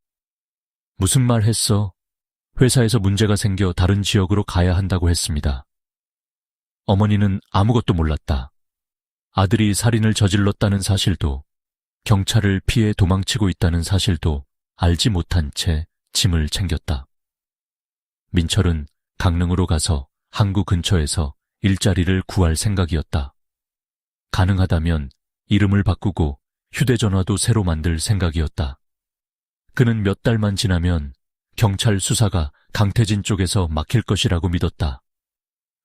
무슨 말 했어? 회사에서 문제가 생겨 다른 지역으로 가야 한다고 했습니다. 어머니는 아무것도 몰랐다. 아들이 살인을 저질렀다는 사실도, 경찰을 피해 도망치고 있다는 사실도 알지 못한 채 짐을 챙겼다. 민철은 강릉으로 가서 항구 근처에서 일자리를 구할 생각이었다. 가능하다면 이름을 바꾸고 휴대전화도 새로 만들 생각이었다. 그는 몇 달만 지나면 경찰 수사가 강태진 쪽에서 막힐 것이라고 믿었다.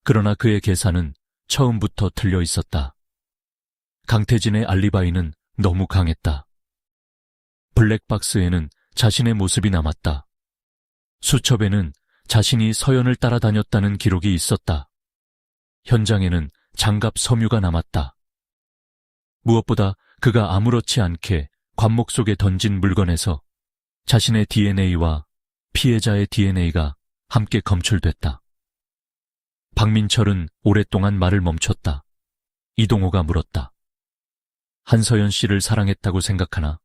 그러나 그의 계산은 처음부터 틀려 있었다. 강태진의 알리바이는 너무 강했다. 블랙박스에는 자신의 모습이 남았다. 수첩에는 자신이 서연을 따라다녔다는 기록이 있었다. 현장에는 장갑 섬유가 남았다. 무엇보다 그가 아무렇지 않게 관목 속에 던진 물건에서 자신의 DNA와 피해자의 DNA가 함께 검출됐다. 박민철은 오랫동안 말을 멈췄다. 이동호가 물었다. 한서연 씨를 사랑했다고 생각하나?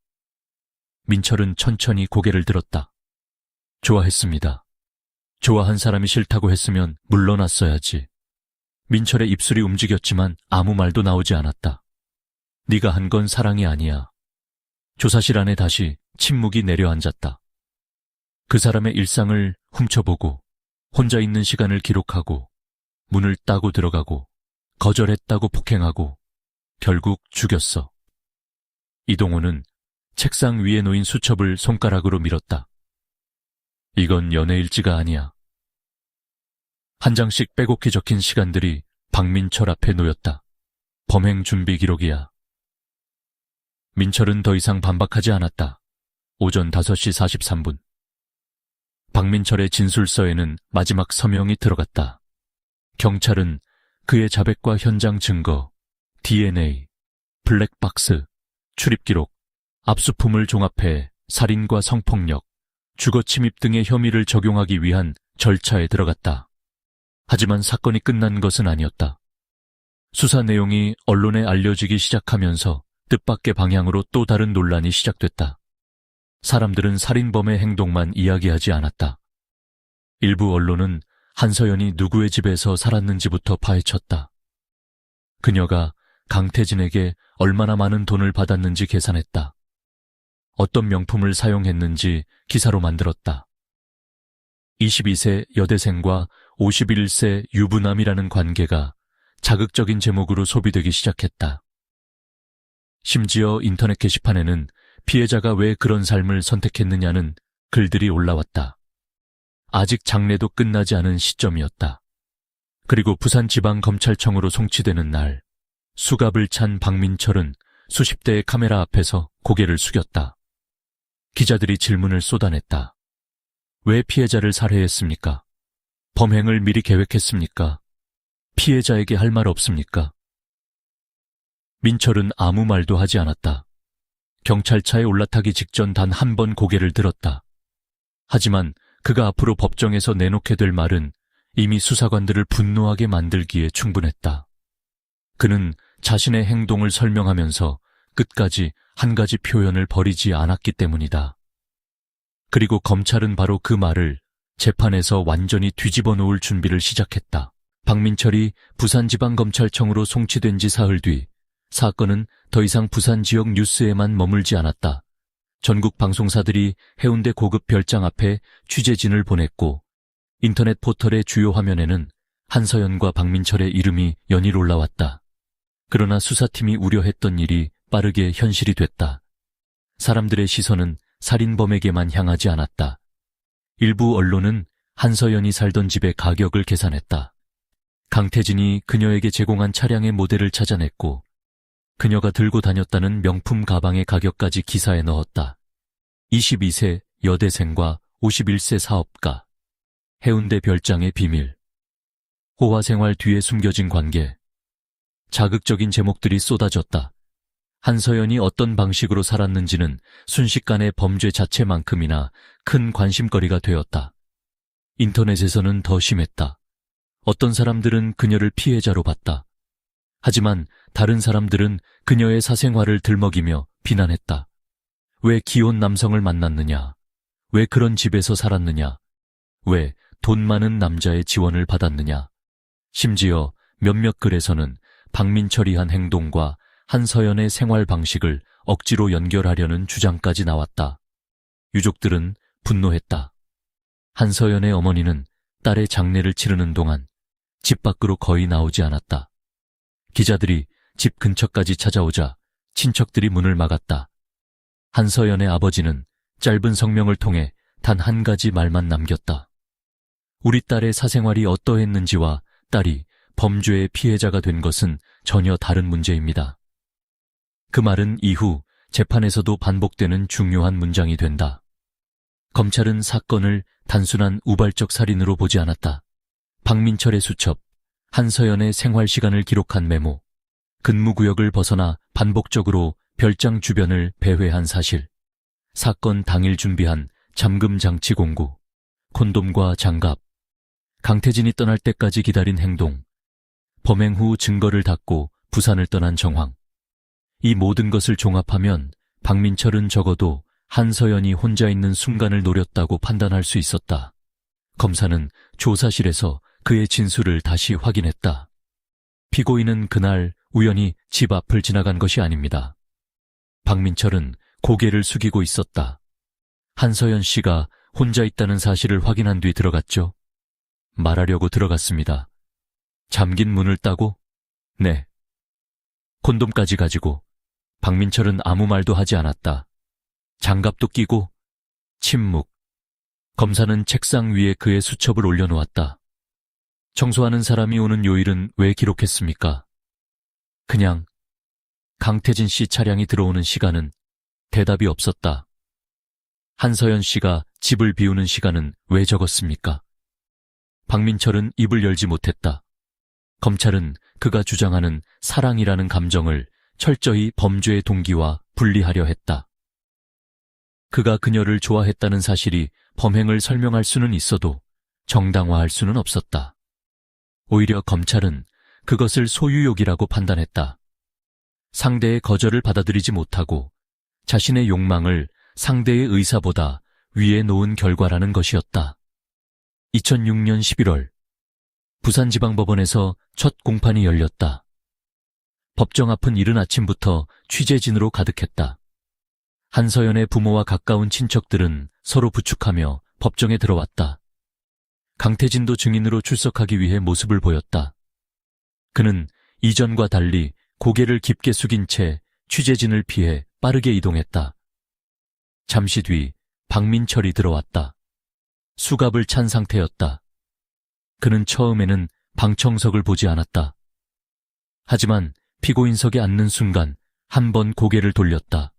민철은 천천히 고개를 들었다. 좋아했습니다. 좋아한 사람이 싫다고 했으면 물러났어야지. 민철의 입술이 움직였지만 아무 말도 나오지 않았다. 네가 한 건 사랑이 아니야. 조사실 안에 다시 침묵이 내려앉았다. 그 사람의 일상을 훔쳐보고 혼자 있는 시간을 기록하고 문을 따고 들어가고 거절했다고 폭행하고 결국 죽였어. 이동호는 책상 위에 놓인 수첩을 손가락으로 밀었다. 이건 연애일지가 아니야. 한 장씩 빼곡히 적힌 시간들이 박민철 앞에 놓였다. 범행 준비 기록이야. 민철은 더 이상 반박하지 않았다. 오전 5시 43분. 박민철의 진술서에는 마지막 서명이 들어갔다. 경찰은 그의 자백과 현장 증거, DNA, 블랙박스, 출입기록, 압수품을 종합해 살인과 성폭력, 주거침입 등의 혐의를 적용하기 위한 절차에 들어갔다. 하지만 사건이 끝난 것은 아니었다. 수사 내용이 언론에 알려지기 시작하면서 뜻밖의 방향으로 또 다른 논란이 시작됐다. 사람들은 살인범의 행동만 이야기하지 않았다. 일부 언론은 한서연이 누구의 집에서 살았는지부터 파헤쳤다. 그녀가 강태진에게 얼마나 많은 돈을 받았는지 계산했다. 어떤 명품을 사용했는지 기사로 만들었다. 22세 여대생과 51세 유부남이라는 관계가 자극적인 제목으로 소비되기 시작했다. 심지어 인터넷 게시판에는 피해자가 왜 그런 삶을 선택했느냐는 글들이 올라왔다. 아직 장례도 끝나지 않은 시점이었다. 그리고 부산지방검찰청으로 송치되는 날, 수갑을 찬 박민철은 수십 대의 카메라 앞에서 고개를 숙였다. 기자들이 질문을 쏟아냈다. 왜 피해자를 살해했습니까? 범행을 미리 계획했습니까? 피해자에게 할 말 없습니까? 민철은 아무 말도 하지 않았다. 경찰차에 올라타기 직전 단 한 번 고개를 들었다. 하지만 그가 앞으로 법정에서 내놓게 될 말은 이미 수사관들을 분노하게 만들기에 충분했다. 그는 자신의 행동을 설명하면서 끝까지 한 가지 표현을 버리지 않았기 때문이다. 그리고 검찰은 바로 그 말을 재판에서 완전히 뒤집어 놓을 준비를 시작했다. 박민철이 부산지방검찰청으로 송치된 지 사흘 뒤 사건은 더 이상 부산 지역 뉴스에만 머물지 않았다. 전국 방송사들이 해운대 고급 별장 앞에 취재진을 보냈고 인터넷 포털의 주요 화면에는 한서연과 박민철의 이름이 연일 올라왔다. 그러나 수사팀이 우려했던 일이 빠르게 현실이 됐다. 사람들의 시선은 살인범에게만 향하지 않았다. 일부 언론은 한서연이 살던 집의 가격을 계산했다. 강태진이 그녀에게 제공한 차량의 모델을 찾아냈고 그녀가 들고 다녔다는 명품 가방의 가격까지 기사에 넣었다. 22세 여대생과 51세 사업가, 해운대 별장의 비밀, 호화생활 뒤에 숨겨진 관계, 자극적인 제목들이 쏟아졌다. 한서연이 어떤 방식으로 살았는지는 순식간에 범죄 자체만큼이나 큰 관심거리가 되었다. 인터넷에서는 더 심했다. 어떤 사람들은 그녀를 피해자로 봤다. 하지만 다른 사람들은 그녀의 사생활을 들먹이며 비난했다. 왜 기혼 남성을 만났느냐? 왜 그런 집에서 살았느냐? 왜 돈 많은 남자의 지원을 받았느냐? 심지어 몇몇 글에서는 박민철이 한 행동과 한서연의 생활 방식을 억지로 연결하려는 주장까지 나왔다. 유족들은 분노했다. 한서연의 어머니는 딸의 장례를 치르는 동안 집 밖으로 거의 나오지 않았다. 기자들이 집 근처까지 찾아오자 친척들이 문을 막았다. 한서연의 아버지는 짧은 성명을 통해 단 한 가지 말만 남겼다. 우리 딸의 사생활이 어떠했는지와 딸이 범죄의 피해자가 된 것은 전혀 다른 문제입니다. 그 말은 이후 재판에서도 반복되는 중요한 문장이 된다. 검찰은 사건을 단순한 우발적 살인으로 보지 않았다. 박민철의 수첩, 한서연의 생활 시간을 기록한 메모, 근무구역을 벗어나 반복적으로 별장 주변을 배회한 사실, 사건 당일 준비한 잠금 장치 공구, 콘돔과 장갑, 강태진이 떠날 때까지 기다린 행동, 범행 후 증거를 닫고 부산을 떠난 정황. 이 모든 것을 종합하면 박민철은 적어도 한서연이 혼자 있는 순간을 노렸다고 판단할 수 있었다. 검사는 조사실에서 그의 진술을 다시 확인했다. 피고인은 그날 우연히 집 앞을 지나간 것이 아닙니다. 박민철은 고개를 숙이고 있었다. 한서연 씨가 혼자 있다는 사실을 확인한 뒤 들어갔죠. 말하려고 들어갔습니다. 잠긴 문을 따고? 네. 콘돔까지 가지고. 박민철은 아무 말도 하지 않았다. 장갑도 끼고? 침묵. 검사는 책상 위에 그의 수첩을 올려놓았다. 청소하는 사람이 오는 요일은 왜 기록했습니까? 그냥. 강태진 씨 차량이 들어오는 시간은 대답이 없었다. 한서연 씨가 집을 비우는 시간은 왜 적었습니까? 박민철은 입을 열지 못했다. 검찰은 그가 주장하는 사랑이라는 감정을 철저히 범죄의 동기와 분리하려 했다. 그가 그녀를 좋아했다는 사실이 범행을 설명할 수는 있어도 정당화할 수는 없었다. 오히려 검찰은 그것을 소유욕이라고 판단했다. 상대의 거절을 받아들이지 못하고 자신의 욕망을 상대의 의사보다 위에 놓은 결과라는 것이었다. 2006년 11월 부산지방법원에서 첫 공판이 열렸다. 법정 앞은 이른 아침부터 취재진으로 가득했다. 한서연의 부모와 가까운 친척들은 서로 부축하며 법정에 들어왔다. 강태진도 증인으로 출석하기 위해 모습을 보였다. 그는 이전과 달리 고개를 깊게 숙인 채 취재진을 피해 빠르게 이동했다. 잠시 뒤 박민철이 들어왔다. 수갑을 찬 상태였다. 그는 처음에는 방청석을 보지 않았다. 하지만 피고인석에 앉는 순간 한 번 고개를 돌렸다.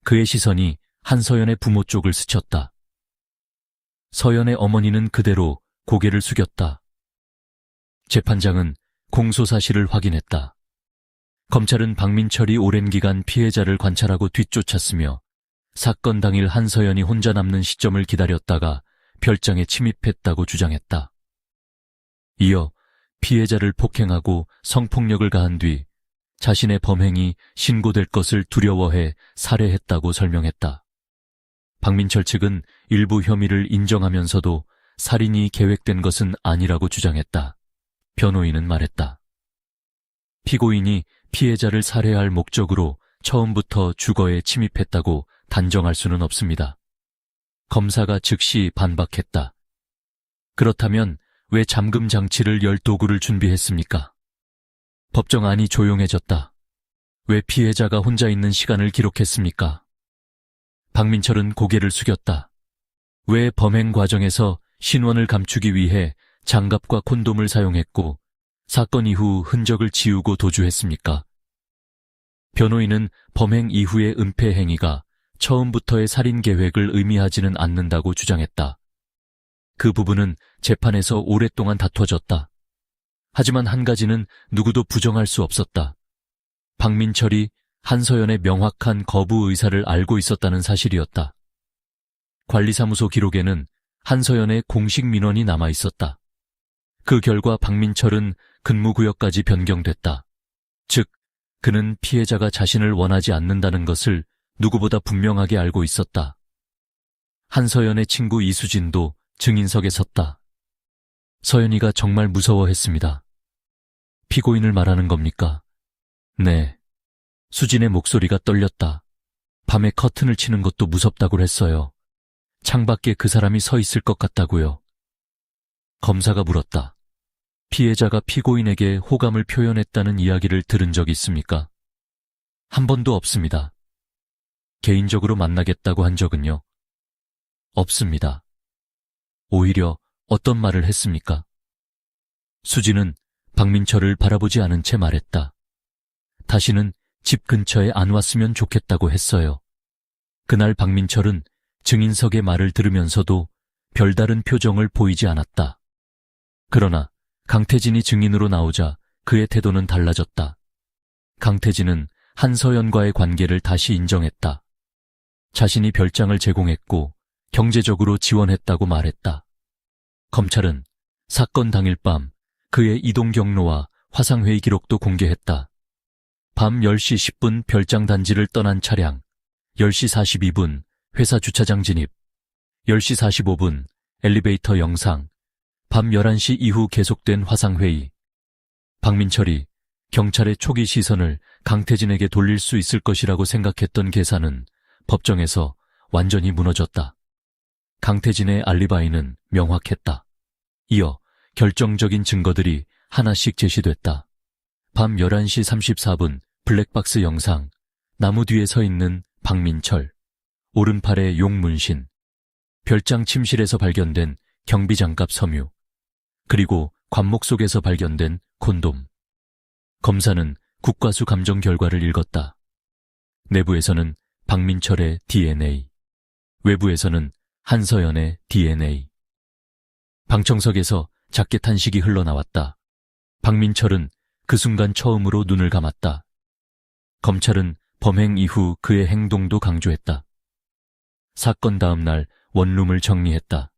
그의 시선이 한서연의 부모 쪽을 스쳤다. 서연의 어머니는 그대로 고개를 숙였다. 재판장은 공소 사실을 확인했다. 검찰은 박민철이 오랜 기간 피해자를 관찰하고 뒤쫓았으며 사건 당일 한서연이 혼자 남는 시점을 기다렸다가 별장에 침입했다고 주장했다. 이어 피해자를 폭행하고 성폭력을 가한 뒤 자신의 범행이 신고될 것을 두려워해 살해했다고 설명했다. 박민철 측은 일부 혐의를 인정하면서도 살인이 계획된 것은 아니라고 주장했다. 변호인은 말했다. 피고인이 피해자를 살해할 목적으로 처음부터 주거에 침입했다고 단정할 수는 없습니다. 검사가 즉시 반박했다. 그렇다면 왜 잠금 장치를 열 도구를 준비했습니까? 법정 안이 조용해졌다. 왜 피해자가 혼자 있는 시간을 기록했습니까? 박민철은 고개를 숙였다. 왜 범행 과정에서 신원을 감추기 위해 장갑과 콘돔을 사용했고 사건 이후 흔적을 지우고 도주했습니까? 변호인은 범행 이후의 은폐 행위가 처음부터의 살인 계획을 의미하지는 않는다고 주장했다. 그 부분은 재판에서 오랫동안 다퉈졌다. 하지만 한 가지는 누구도 부정할 수 없었다. 박민철이 한서연의 명확한 거부 의사를 알고 있었다는 사실이었다. 관리사무소 기록에는 한서연의 공식 민원이 남아 있었다. 그 결과 박민철은 근무구역까지 변경됐다. 즉, 그는 피해자가 자신을 원하지 않는다는 것을 누구보다 분명하게 알고 있었다. 한서연의 친구 이수진도 증인석에 섰다. 서연이가 정말 무서워했습니다. 피고인을 말하는 겁니까? 네. 수진의 목소리가 떨렸다. 밤에 커튼을 치는 것도 무섭다고 했어요. 창밖에 그 사람이 서 있을 것 같다고요. 검사가 물었다. 피해자가 피고인에게 호감을 표현했다는 이야기를 들은 적 있습니까? 한 번도 없습니다. 개인적으로 만나겠다고 한 적은요? 없습니다. 오히려 어떤 말을 했습니까? 수지는 박민철을 바라보지 않은 채 말했다. 다시는 집 근처에 안 왔으면 좋겠다고 했어요. 그날 박민철은 증인석의 말을 들으면서도 별다른 표정을 보이지 않았다. 그러나 강태진이 증인으로 나오자 그의 태도는 달라졌다. 강태진은 한서연과의 관계를 다시 인정했다. 자신이 별장을 제공했고 경제적으로 지원했다고 말했다. 검찰은 사건 당일 밤 그의 이동 경로와 화상회의 기록도 공개했다. 밤 10시 10분 별장 단지를 떠난 차량, 10시 42분 회사 주차장 진입, 10시 45분 엘리베이터 영상, 밤 11시 이후 계속된 화상회의. 박민철이 경찰의 초기 시선을 강태진에게 돌릴 수 있을 것이라고 생각했던 계산은 법정에서 완전히 무너졌다. 강태진의 알리바이는 명확했다. 이어 결정적인 증거들이 하나씩 제시됐다. 밤 11시 34분 블랙박스 영상, 나무 뒤에 서 있는 박민철, 오른팔에 용문신, 별장 침실에서 발견된 경비장갑 섬유, 그리고 관목 속에서 발견된 콘돔. 검사는 국과수 감정 결과를 읽었다. 내부에서는 박민철의 DNA, 외부에서는 한서연의 DNA. 방청석에서 자켓 한식이 흘러나왔다. 박민철은 그 순간 처음으로 눈을 감았다. 검찰은 범행 이후 그의 행동도 강조했다. 사건 다음 날 원룸을 정리했다.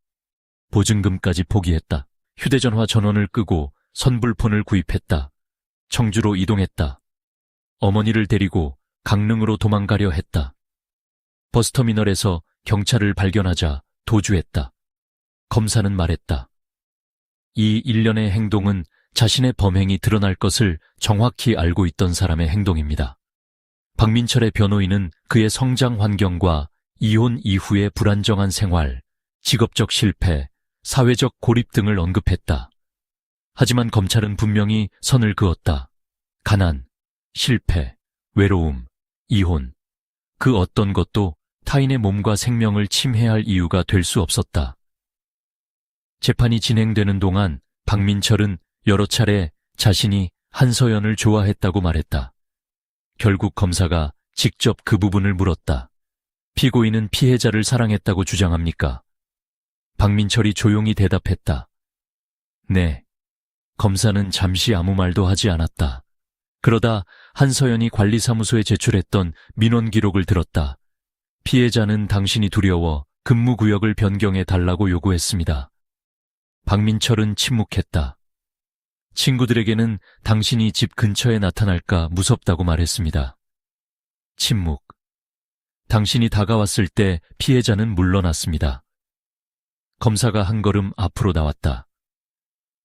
보증금까지 포기했다. 휴대전화 전원을 끄고 선불폰을 구입했다. 청주로 이동했다. 어머니를 데리고 강릉으로 도망가려 했다. 버스터미널에서 경찰을 발견하자 도주했다. 검사는 말했다. 이 일련의 행동은 자신의 범행이 드러날 것을 정확히 알고 있던 사람의 행동입니다. 박민철의 변호인은 그의 성장 환경과 이혼 이후의 불안정한 생활, 직업적 실패, 사회적 고립 등을 언급했다. 하지만 검찰은 분명히 선을 그었다. 가난, 실패, 외로움, 이혼. 그 어떤 것도 타인의 몸과 생명을 침해할 이유가 될 수 없었다. 재판이 진행되는 동안 박민철은 여러 차례 자신이 한서연을 좋아했다고 말했다. 결국 검사가 직접 그 부분을 물었다. 피고인은 피해자를 사랑했다고 주장합니까? 박민철이 조용히 대답했다. 네. 검사는 잠시 아무 말도 하지 않았다. 그러다 한서연이 관리사무소에 제출했던 민원 기록을 들었다. 피해자는 당신이 두려워 근무구역을 변경해 달라고 요구했습니다. 박민철은 침묵했다. 친구들에게는 당신이 집 근처에 나타날까 무섭다고 말했습니다. 침묵. 당신이 다가왔을 때 피해자는 물러났습니다. 검사가 한 걸음 앞으로 나왔다.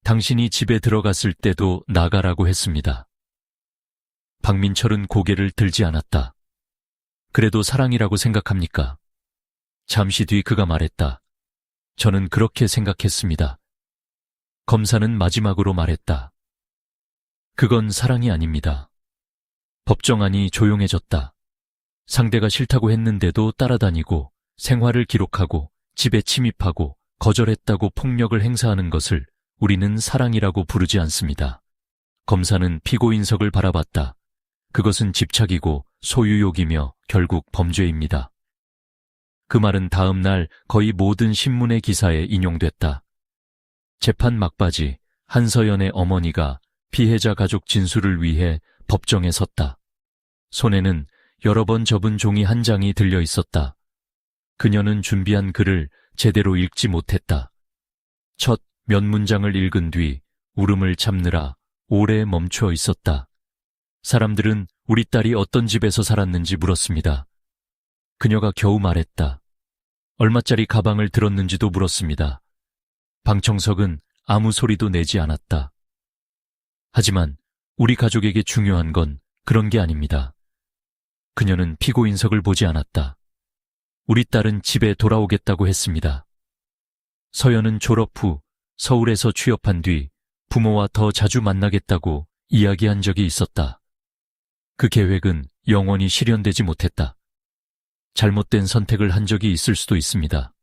당신이 집에 들어갔을 때도 나가라고 했습니다. 박민철은 고개를 들지 않았다. 그래도 사랑이라고 생각합니까? 잠시 뒤 그가 말했다. 저는 그렇게 생각했습니다. 검사는 마지막으로 말했다. 그건 사랑이 아닙니다. 법정안이 조용해졌다. 상대가 싫다고 했는데도 따라다니고 생활을 기록하고 집에 침입하고 거절했다고 폭력을 행사하는 것을 우리는 사랑이라고 부르지 않습니다. 검사는 피고인석을 바라봤다. 그것은 집착이고 소유욕이며 결국 범죄입니다. 그 말은 다음 날 거의 모든 신문의 기사에 인용됐다. 재판 막바지 한서연의 어머니가 피해자 가족 진술을 위해 법정에 섰다. 손에는 여러 번 접은 종이 한 장이 들려 있었다. 그녀는 준비한 글을 제대로 읽지 못했다. 첫 몇 문장을 읽은 뒤 울음을 참느라 오래 멈춰 있었다. 사람들은 우리 딸이 어떤 집에서 살았는지 물었습니다. 그녀가 겨우 말했다. 얼마짜리 가방을 들었는지도 물었습니다. 방청석은 아무 소리도 내지 않았다. 하지만 우리 가족에게 중요한 건 그런 게 아닙니다. 그녀는 피고인석을 보지 않았다. 우리 딸은 집에 돌아오겠다고 했습니다. 서연은 졸업 후 서울에서 취업한 뒤 부모와 더 자주 만나겠다고 이야기한 적이 있었다. 그 계획은 영원히 실현되지 못했다. 잘못된 선택을 한 적이 있을 수도 있습니다.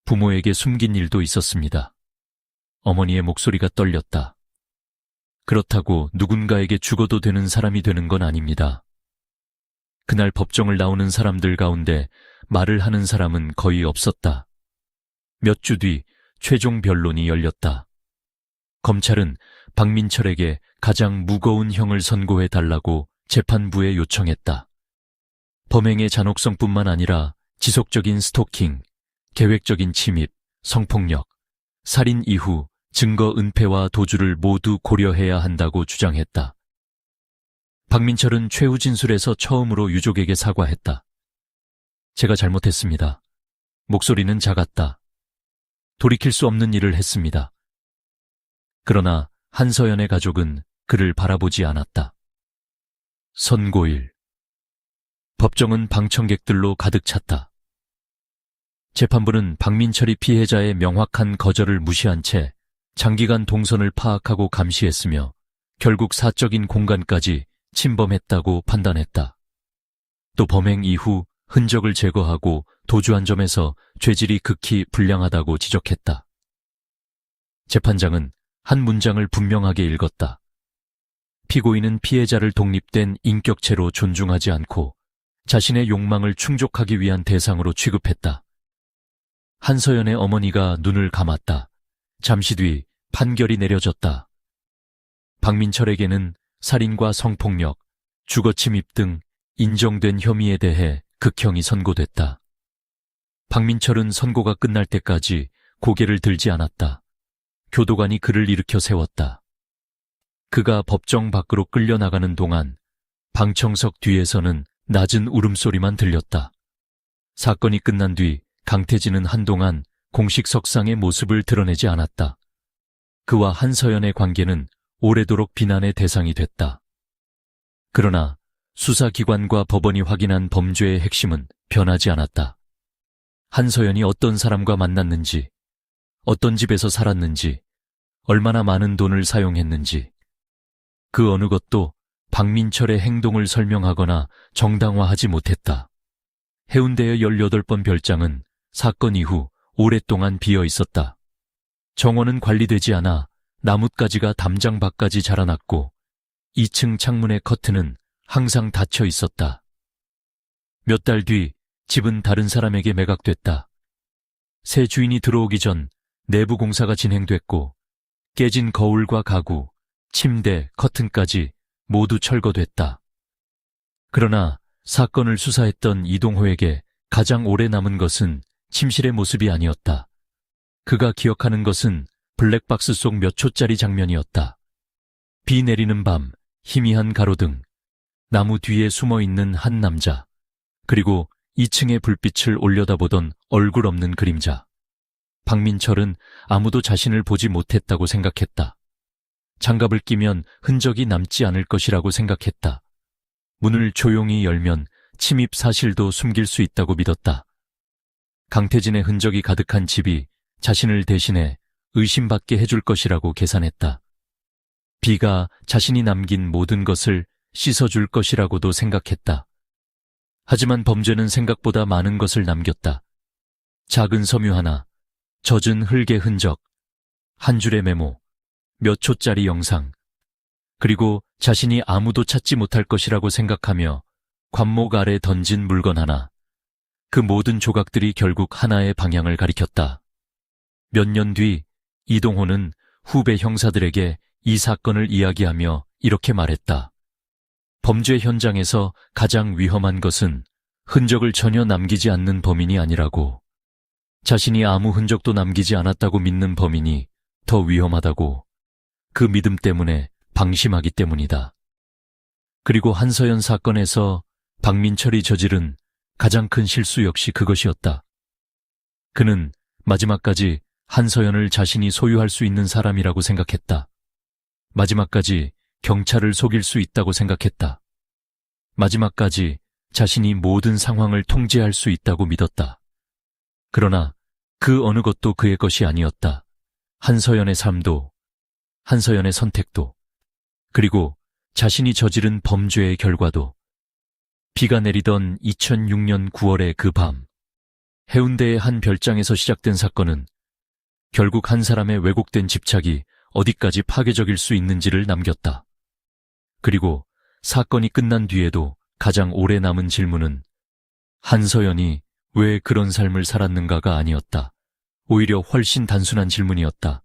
부모에게 숨긴 일도 있었습니다. 어머니의 목소리가 떨렸다. 그렇다고 누군가에게 죽어도 되는 사람이 되는 건 아닙니다. 그날 법정을 나오는 사람들 가운데 말을 하는 사람은 거의 없었다. 몇 주 뒤 최종 변론이 열렸다. 검찰은 박민철에게 가장 무거운 형을 선고해 달라고 재판부에 요청했다. 범행의 잔혹성뿐만 아니라 지속적인 스토킹, 계획적인 침입, 성폭력, 살인 이후 증거 은폐와 도주를 모두 고려해야 한다고 주장했다. 박민철은 최후 진술에서 처음으로 유족에게 사과했다. 제가 잘못했습니다. 목소리는 작았다. 돌이킬 수 없는 일을 했습니다. 그러나 한서연의 가족은 그를 바라보지 않았다. 선고일. 법정은 방청객들로 가득 찼다. 재판부는 박민철이 피해자의 명확한 거절을 무시한 채 장기간 동선을 파악하고 감시했으며 결국 사적인 공간까지 침범했다고 판단했다. 또 범행 이후 흔적을 제거하고 도주한 점에서 죄질이 극히 불량하다고 지적했다. 재판장은 한 문장을 분명하게 읽었다. 피고인은 피해자를 독립된 인격체로 존중하지 않고 자신의 욕망을 충족하기 위한 대상으로 취급했다. 한서연의 어머니가 눈을 감았다. 잠시 뒤 판결이 내려졌다. 박민철에게는 살인과 성폭력, 주거침입 등 인정된 혐의에 대해 극형이 선고됐다. 박민철은 선고가 끝날 때까지 고개를 들지 않았다. 교도관이 그를 일으켜 세웠다. 그가 법정 밖으로 끌려나가는 동안 방청석 뒤에서는 낮은 울음소리만 들렸다. 사건이 끝난 뒤 강태진은 한동안 공식 석상의 모습을 드러내지 않았다. 그와 한서연의 관계는 오래도록 비난의 대상이 됐다. 그러나 수사기관과 법원이 확인한 범죄의 핵심은 변하지 않았다. 한서연이 어떤 사람과 만났는지, 어떤 집에서 살았는지, 얼마나 많은 돈을 사용했는지, 그 어느 것도 박민철의 행동을 설명하거나 정당화하지 못했다. 해운대의 18번 별장은 사건 이후 오랫동안 비어 있었다. 정원은 관리되지 않아 나뭇가지가 담장 밖까지 자라났고 2층 창문의 커튼은 항상 닫혀 있었다. 몇 달 뒤 집은 다른 사람에게 매각됐다. 새 주인이 들어오기 전 내부 공사가 진행됐고 깨진 거울과 가구, 침대, 커튼까지 모두 철거됐다. 그러나 사건을 수사했던 이동호에게 가장 오래 남은 것은 침실의 모습이 아니었다. 그가 기억하는 것은 블랙박스 속 몇 초짜리 장면이었다. 비 내리는 밤, 희미한 가로등, 나무 뒤에 숨어있는 한 남자, 그리고 2층의 불빛을 올려다보던 얼굴 없는 그림자. 박민철은 아무도 자신을 보지 못했다고 생각했다. 장갑을 끼면 흔적이 남지 않을 것이라고 생각했다. 문을 조용히 열면 침입 사실도 숨길 수 있다고 믿었다. 강태진의 흔적이 가득한 집이 자신을 대신해 의심받게 해줄 것이라고 계산했다. 비가 자신이 남긴 모든 것을 씻어줄 것이라고도 생각했다. 하지만 범죄는 생각보다 많은 것을 남겼다. 작은 섬유 하나, 젖은 흙의 흔적, 한 줄의 메모, 몇 초짜리 영상, 그리고 자신이 아무도 찾지 못할 것이라고 생각하며 관목 아래 던진 물건 하나. 그 모든 조각들이 결국 하나의 방향을 가리켰다. 몇 년 뒤 이동호는 후배 형사들에게 이 사건을 이야기하며 이렇게 말했다. 범죄 현장에서 가장 위험한 것은 흔적을 전혀 남기지 않는 범인이 아니라고. 자신이 아무 흔적도 남기지 않았다고 믿는 범인이 더 위험하다고. 그 믿음 때문에 방심하기 때문이다. 그리고 한서연 사건에서 박민철이 저지른 가장 큰 실수 역시 그것이었다. 그는 마지막까지 한서연을 자신이 소유할 수 있는 사람이라고 생각했다. 마지막까지 경찰을 속일 수 있다고 생각했다. 마지막까지 자신이 모든 상황을 통제할 수 있다고 믿었다. 그러나 그 어느 것도 그의 것이 아니었다. 한서연의 삶도, 한서연의 선택도, 그리고 자신이 저지른 범죄의 결과도. 비가 내리던 2006년 9월의 그 밤, 해운대의 한 별장에서 시작된 사건은 결국 한 사람의 왜곡된 집착이 어디까지 파괴적일 수 있는지를 남겼다. 그리고 사건이 끝난 뒤에도 가장 오래 남은 질문은 한서연이 왜 그런 삶을 살았는가가 아니었다. 오히려 훨씬 단순한 질문이었다.